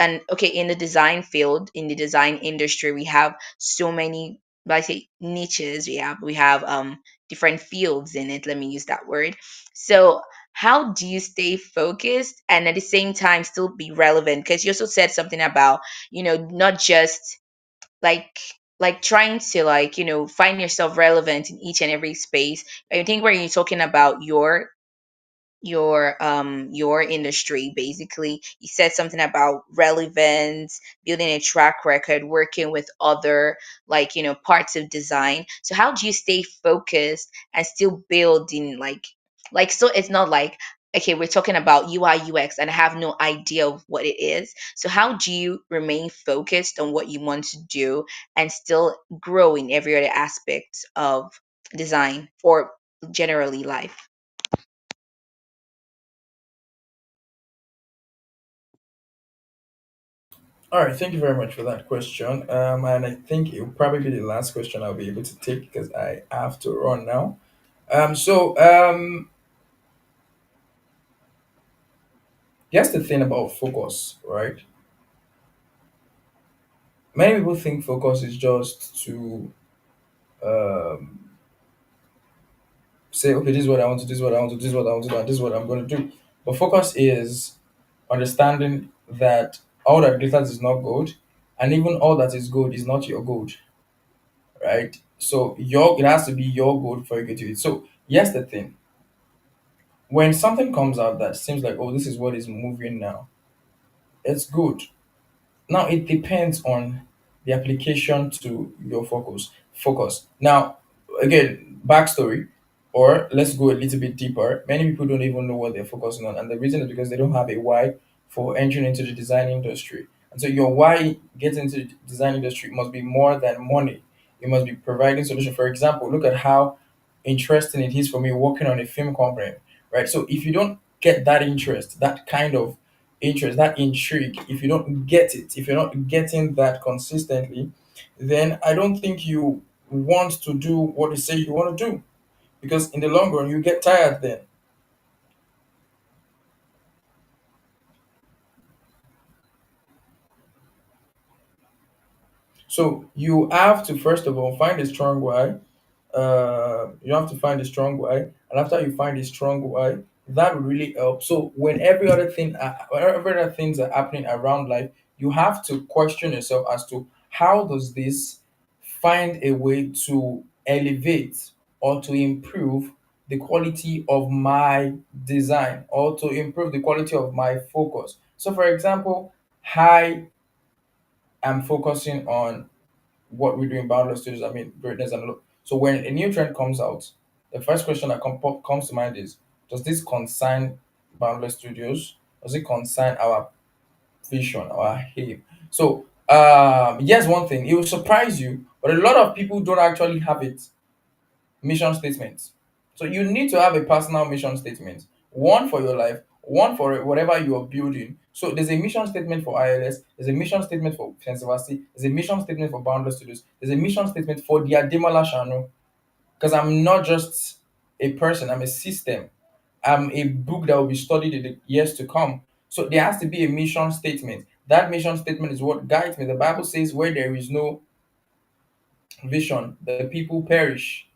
and okay, in the design field, in the design industry, we have so many, but I say niches. We have different fields in it. Let me use that word. So how do you stay focused and at the same time still be relevant? Because you also said something about not just like trying to like find yourself relevant in each and every space. I think when you're talking about your your industry. Basically, you said something about relevance, building a track record, working with other, like, parts of design. So how do you stay focused and still building, like, so it's not like, okay, we're talking about UI UX and I have no idea of what it is. So how do you remain focused on what you want to do and still grow in every other aspect of design or generally life? All right, thank you very much for that question. And I think it will probably be the last question I'll be able to take because I have to run now. So here's the thing about focus, right? Many people think focus is just to um, say, okay, this is what I want to do, this is what I want to do, this is what I want to do, and this is what I'm going to do. But focus is understanding that all that glitters is not gold, and even all that is gold is not your gold, right? So your it has to be your gold for you to get to it. So here's the thing: when something comes out that seems like, oh, this is what is moving now, it's good. Now it depends on the application to your focus. Focus. Now, again, backstory, or let's go a little bit deeper. Many people don't even know what they're focusing on, and the reason is because they don't have a why for entering into the design industry. And so your why getting into the design industry must be more than money. It must be providing solution. For example, look at how interesting it is for me working on a film company, right? So if you don't get that interest, that kind of interest, that intrigue, if you don't get it, if you're not getting that consistently, then I don't think you want to do what you say you want to do. Because in the long run, you get tired then. So you have to first of all find a strong why. You have to find a strong why, and after you find a strong why, that will really help. So when whenever other things are happening around life, you have to question yourself as to how does this find a way to elevate or to improve the quality of my design or to improve the quality of my focus. So, for example, I am focusing on what we do in Boundless Studios, I mean, greatness and look. So when a new trend comes out, the first question that comes to mind is, does this concern Boundless Studios? Does it concern our vision, our aim? So, yes, one thing, it will surprise you, but a lot of people don't actually have it. Mission statements. So you need to have a personal mission statement, one for your life, one for whatever you are building. So there's a mission statement for ILS, there's a mission statement for Pensivasi, there's a mission statement for Boundless Studios, there's a mission statement for the Ademola Shanu. Because I'm not just a person, I'm a system. I'm a book that will be studied in the years to come. So there has to be a mission statement. That mission statement is what guides me. The Bible says, where there is no vision, the people perish.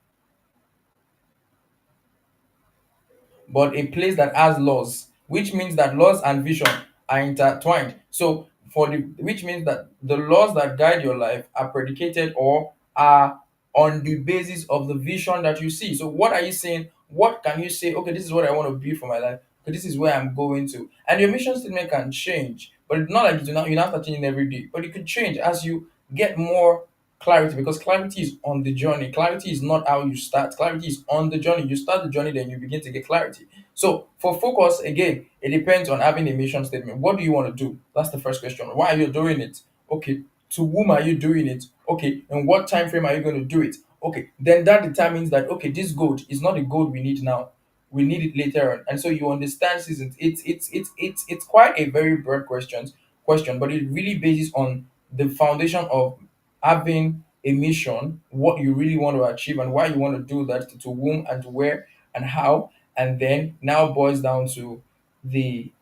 But a place that has laws, which means that laws and vision are intertwined. So which means that the laws that guide your life are predicated or are on the basis of the vision that you see. So what are you saying? What can you say? Okay, this is what I want to be for my life. Okay, this is where I'm going to. And your mission statement can change, but it's not like you're not start changing every day. But it could change as you get more clarity, because clarity is on the journey. Clarity is not how you start. Clarity is on the journey. You start the journey, then you begin to get clarity. So for focus, again, it depends on having a mission statement. What do you want to do? That's the first question. Why are you doing it? Okay. To whom are you doing it? Okay. And what time frame are you going to do it? Okay. Then that determines that, okay, this gold is not the gold we need now. We need it later on. And so you understand seasons. It's quite a very broad question, but it really bases on the foundation of having a mission, what you really want to achieve and why you want to do that, to whom and to where and how, and then now boils down to the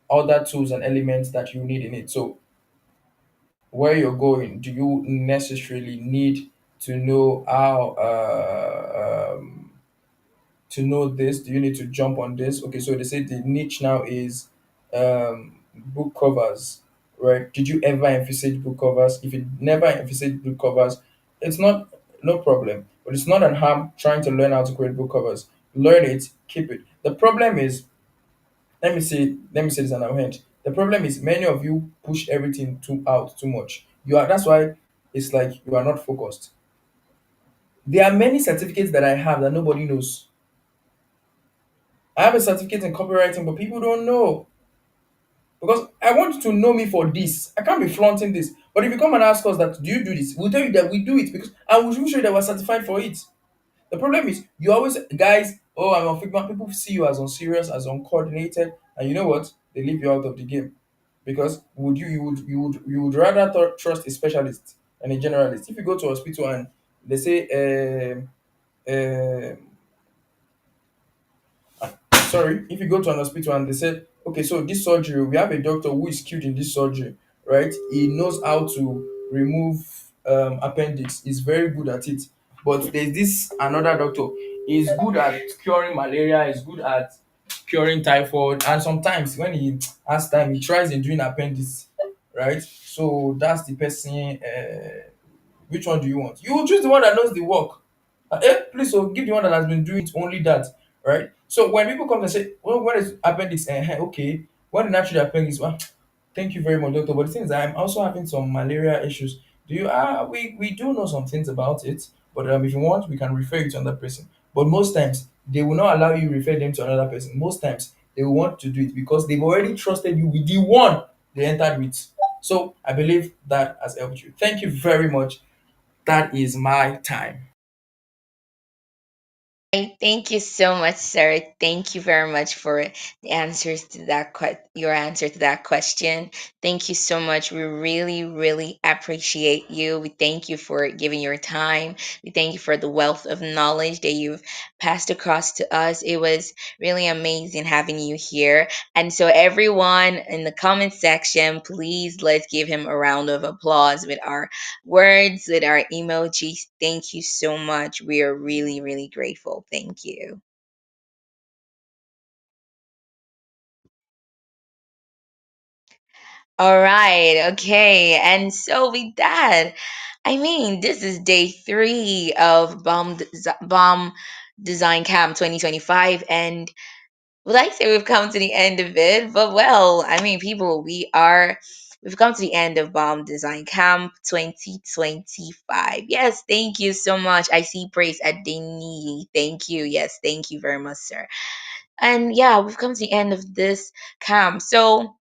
other tools and elements that you need in it. So where you're going, do you necessarily need to know how to know this? Do you need to jump on this? Okay, so they say the niche now is book covers, right? Did you ever envisage book covers? If you never envisage book covers, it's no problem. But it's not an harm trying to learn how to create book covers. Learn it, keep it. The problem is, let me say this and I'll end. The problem is many of you push everything too much. You are That's why it's like you are not focused. There are many certificates that I have that nobody knows. I have a certificate in copywriting, but people don't know. Because I want you to know me for this. I can't be flaunting this. But if you come and ask us that, do you do this? We'll tell you that we do it because and we'll show you that we're certified for it. The problem is you always guys, oh, I'm on Figma. People see you as unserious, as uncoordinated, and you know what? They leave you out of the game. Because you would rather trust a specialist than a generalist. If you go to a hospital and they say um sorry, if you go to an hospital and they say, okay, so this surgery, we have a doctor who is skilled in this surgery, right? He knows how to remove appendix. He's very good at it. But there's this another doctor. He's good at curing malaria. He's good at curing typhoid. And sometimes when he has time, he tries in doing appendix, right? So that's the person. Which one do you want? You will choose the one that knows the work. Please, so give the one that has been doing only that, right? So when people come and say, well, what is appendix? Okay, what did actually appendix? Well, thank you very much, doctor. But the thing is, I'm also having some malaria issues. Do you? We do know some things about it, but if you want, we can refer you to another person. But most times, they will not allow you refer them to another person. Most times, they will want to do it because they've already trusted you with the one they entered with. So I believe that has helped you. Thank you very much. That is my time. Thank you so much, sir. Thank you very much for the answers to your answer to that question. Thank you so much. We really, really appreciate you. We thank you for giving your time. We thank you for the wealth of knowledge that you've passed across to us. It was really amazing having you here. And so, everyone in the comment section, please let's give him a round of applause with our words, with our emojis. Thank you so much. We are really, really grateful. Thank you. All right. Okay. And so, with that, I mean, this is day three of Bomb Design Camp 2025. And would like to say we've come to the end of it, but well, I mean, people, we've come to the end of Bomb Design Camp 2025. Yes, thank you so much. I see praise at Deni. Thank you. Yes, thank you very much, sir. And yeah, we've come to the end of this camp. So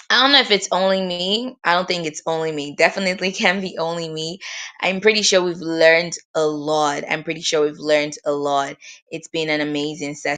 I don't know if it's only me. I don't think it's only me. Definitely can be only me. I'm pretty sure we've learned a lot. I'm pretty sure we've learned a lot. It's been an amazing session.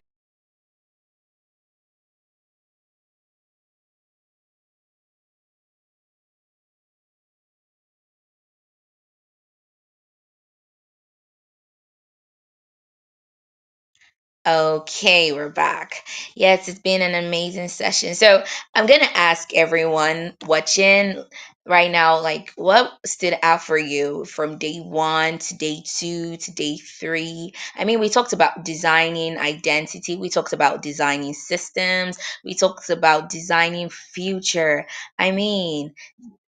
Okay, we're back. Yes, it's been an amazing session. So I'm gonna ask everyone watching right now, like, what stood out for you from day one to day two to day three? I mean, we talked about designing identity, we talked about designing systems, we talked about designing future. I mean,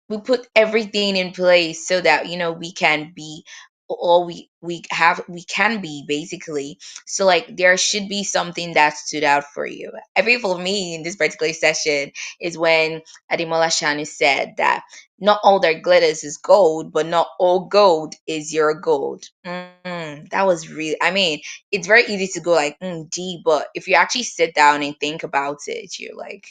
we put everything in place so that we can be all we can be basically. So like there should be something that stood out for you. Every for me in this particular session is when Adimola Shanu said that not all that glitters is gold, but not all gold is your gold. That was really, I mean, it's very easy to go like deep, but if you actually sit down and think about it, you're like,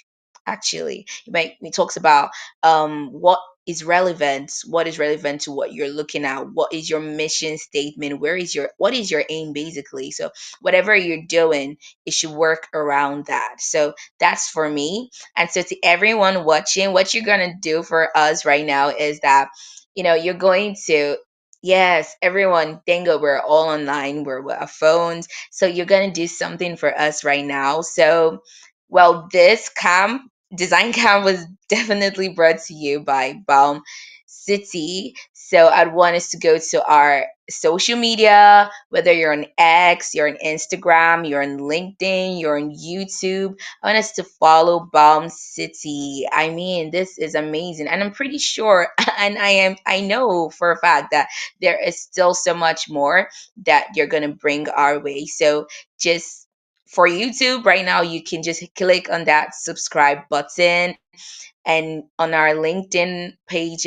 actually, it talks about what is relevant to what you're looking at, what is your mission statement, what is your aim basically. So whatever you're doing, it should work around that. So that's for me. And so to everyone watching, what you're going to do for us right now is that you're going to, yes, everyone, thank God we're all online, we're with our phones, so you're going to do something for us right now. So well, this camp design camp was definitely brought to you by Balm City. So I'd want us to go to our social media, whether you're on X, you're on Instagram, you're on LinkedIn, you're on YouTube. I want us to follow Balm City. I mean, this is amazing. And I'm pretty sure, and I know for a fact that there is still so much more that you're gonna bring our way. So just For YouTube, right now, you can just click on that subscribe button, and on our LinkedIn page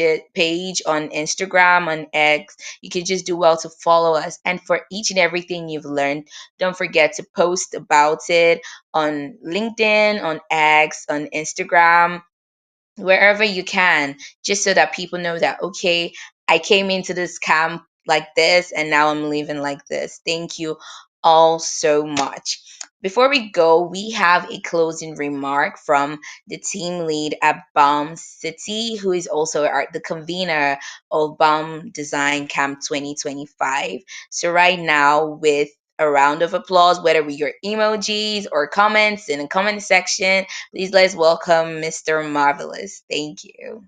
on Instagram, on X, you can just do well to follow us. And for each and everything you've learned, don't forget to post about it on LinkedIn, on X, on Instagram, wherever you can, just so that people know that, okay, I came into this camp like this and now I'm leaving like this. Thank you all so much. Before we go, we have a closing remark from the team lead at Balm City, who is also the convener of Balm Design Camp 2025. So right now, with a round of applause, whether with your emojis or comments in the comment section, please let's welcome Mr. Marvelous. Thank you.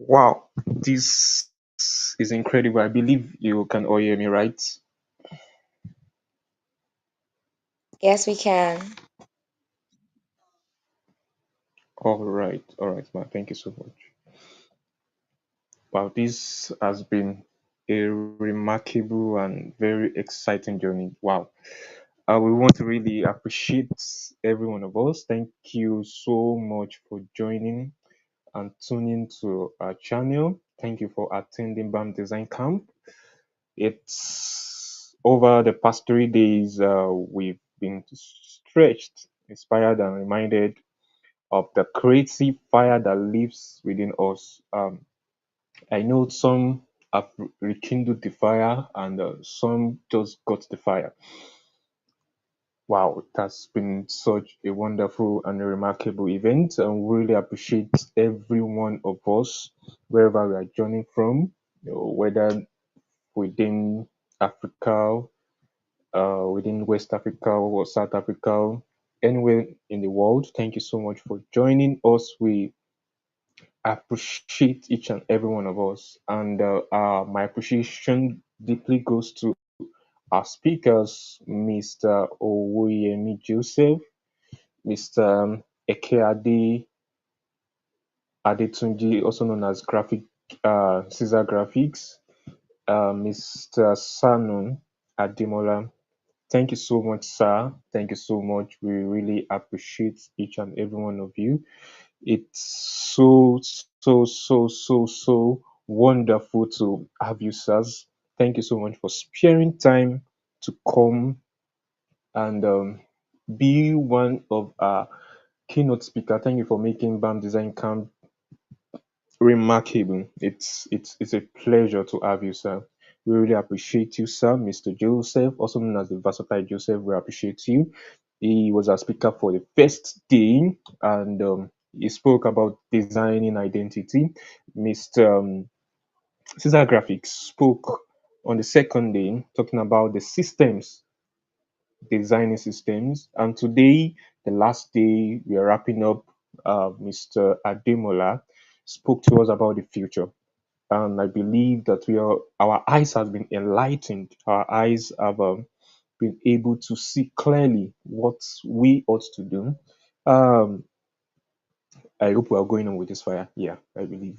Wow, this is incredible. I believe you can all hear me, right? Yes, we can. All right, man. Thank you so much. Wow, this has been a remarkable and very exciting journey. Wow. We want to really appreciate every one of us. Thank you so much for joining and tuning to our channel. Thank you for attending BAM Design Camp. It's over the past 3 days, we've been stretched, inspired, and reminded of the creative fire that lives within us. I know some have rekindled the fire, and some just got the fire. Wow, it has been such a wonderful and a remarkable event, and we really appreciate every one of us, wherever we are joining from, whether within Africa, within West Africa or South Africa, anywhere in the world. Thank you so much for joining us. We appreciate each and every one of us, and my appreciation deeply goes to our speakers, Mr. Owoyemi Joseph, Mr. Ekeade Adetunji, also known as Caesar Graphics, Mr. Sanu Ademola. Thank you so much, sir. Thank you so much. We really appreciate each and every one of you. It's so wonderful to have you, sirs. Thank you so much for sparing time to come and be one of our keynote speaker. Thank you for making BAM Design Camp remarkable. It's a pleasure to have you, sir. We really appreciate you, sir. Mr. Joseph, also known as the Versatile Joseph, we appreciate you. He was our speaker for the first day, and he spoke about designing identity. Mr. Caesar Graphics spoke on the second day, talking about the systems, designing systems. And today, the last day, we are wrapping up. Mr. Ademola spoke to us about the future, and I believe that our eyes have been enlightened. Our eyes have been able to see clearly what we ought to do. Um, I hope we are going on with this fire. Yeah, I believe.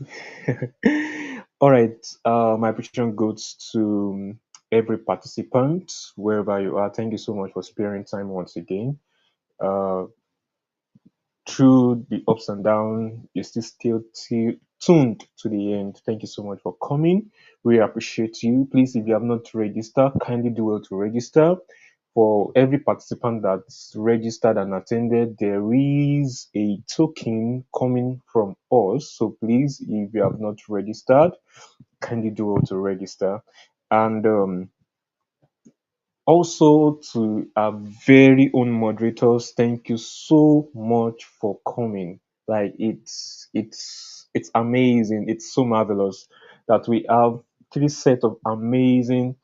All right. My appreciation goes to every participant, wherever you are. Thank you so much for sparing time once again. Uh, through the ups and downs, you still tuned to the end. Thank you so much for coming. We appreciate you. Please, if you have not registered, kindly do well to register. For every participant that's registered and attended, there is a token coming from us. So please, if you have not registered, kindly do well to register. And also to our very own moderators, thank you so much for coming. Like it's amazing. It's so marvelous that we have three set of amazing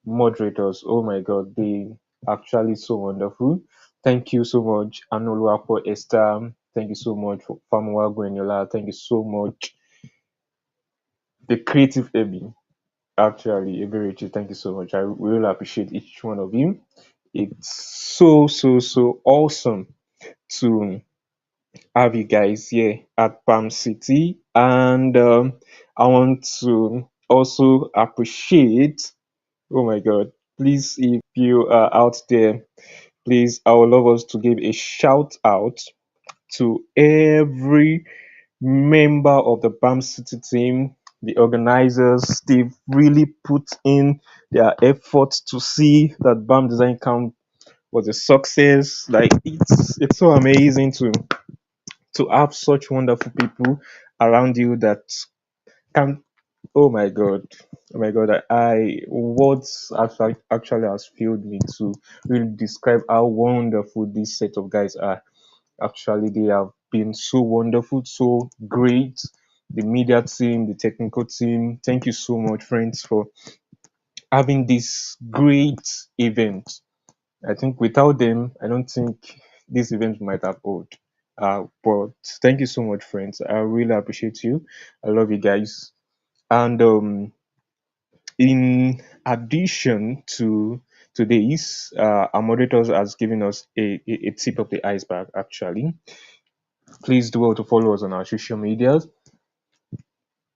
moderators. Oh my God, they actually so wonderful. Thank you so much, Anoluapo Esther. Thank you so much for Famuwa Gwenyola. Thank you so much, the creative Ebi. Actually, Eberichi, thank you so much. I really appreciate each one of you. It's so awesome to have you guys here at Palm City, and I want to also appreciate. Oh my God! Please, if you are out there, please, I would love us to give a shout out to every member of the BAM City team, the organizers. They've really put in their efforts to see that BAM Design Camp was a success. Like it's so amazing to have such wonderful people around you that can. Oh my God. Oh my God. I words actually has failed me to really describe how wonderful this set of guys are. Actually, they have been so wonderful, so great. The media team, the technical team. Thank you so much, friends, for having this great event. I think without them, I don't think this event might have hold. But thank you so much, friends. I really appreciate you. I love you guys. And in addition to today's, our moderators has given us a tip of the iceberg. Actually, please do well to follow us on our social medias.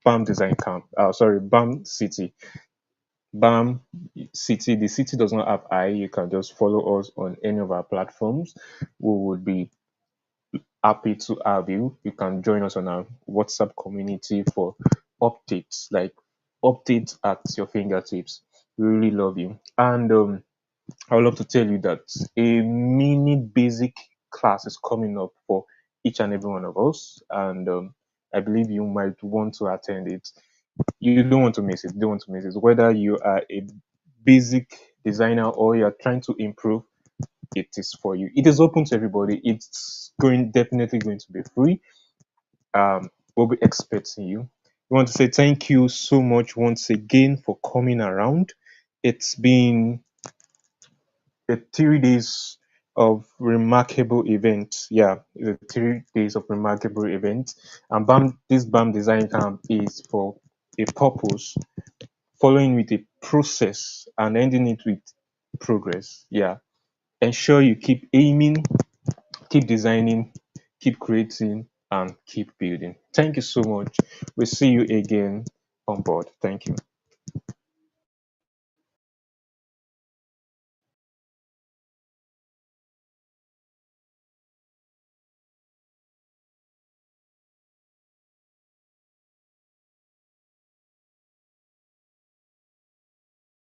Bam Design Camp. Sorry, Bam City. Bam City. The city does not have I. You can just follow us on any of our platforms. We would be happy to have you. You can join us on our WhatsApp community for updates, like updates at your fingertips. We really love you. And I would love to tell you that a mini basic class is coming up for each and every one of us. And I believe you might want to attend it. You don't want to miss it. You don't want to miss it. Whether you are a basic designer or you're trying to improve, it is for you. It is open to everybody. It's going definitely going to be free. We'll be expecting you. We want to say thank you so much once again for coming around. It's been a 3 days of remarkable event. Yeah, the 3 days of remarkable event. And this BAM design camp is for a purpose, following with a process and ending it with progress. Yeah. Ensure you keep aiming, keep designing, keep creating, and keep building. Thank you so much. We'll see you again on board. Thank you.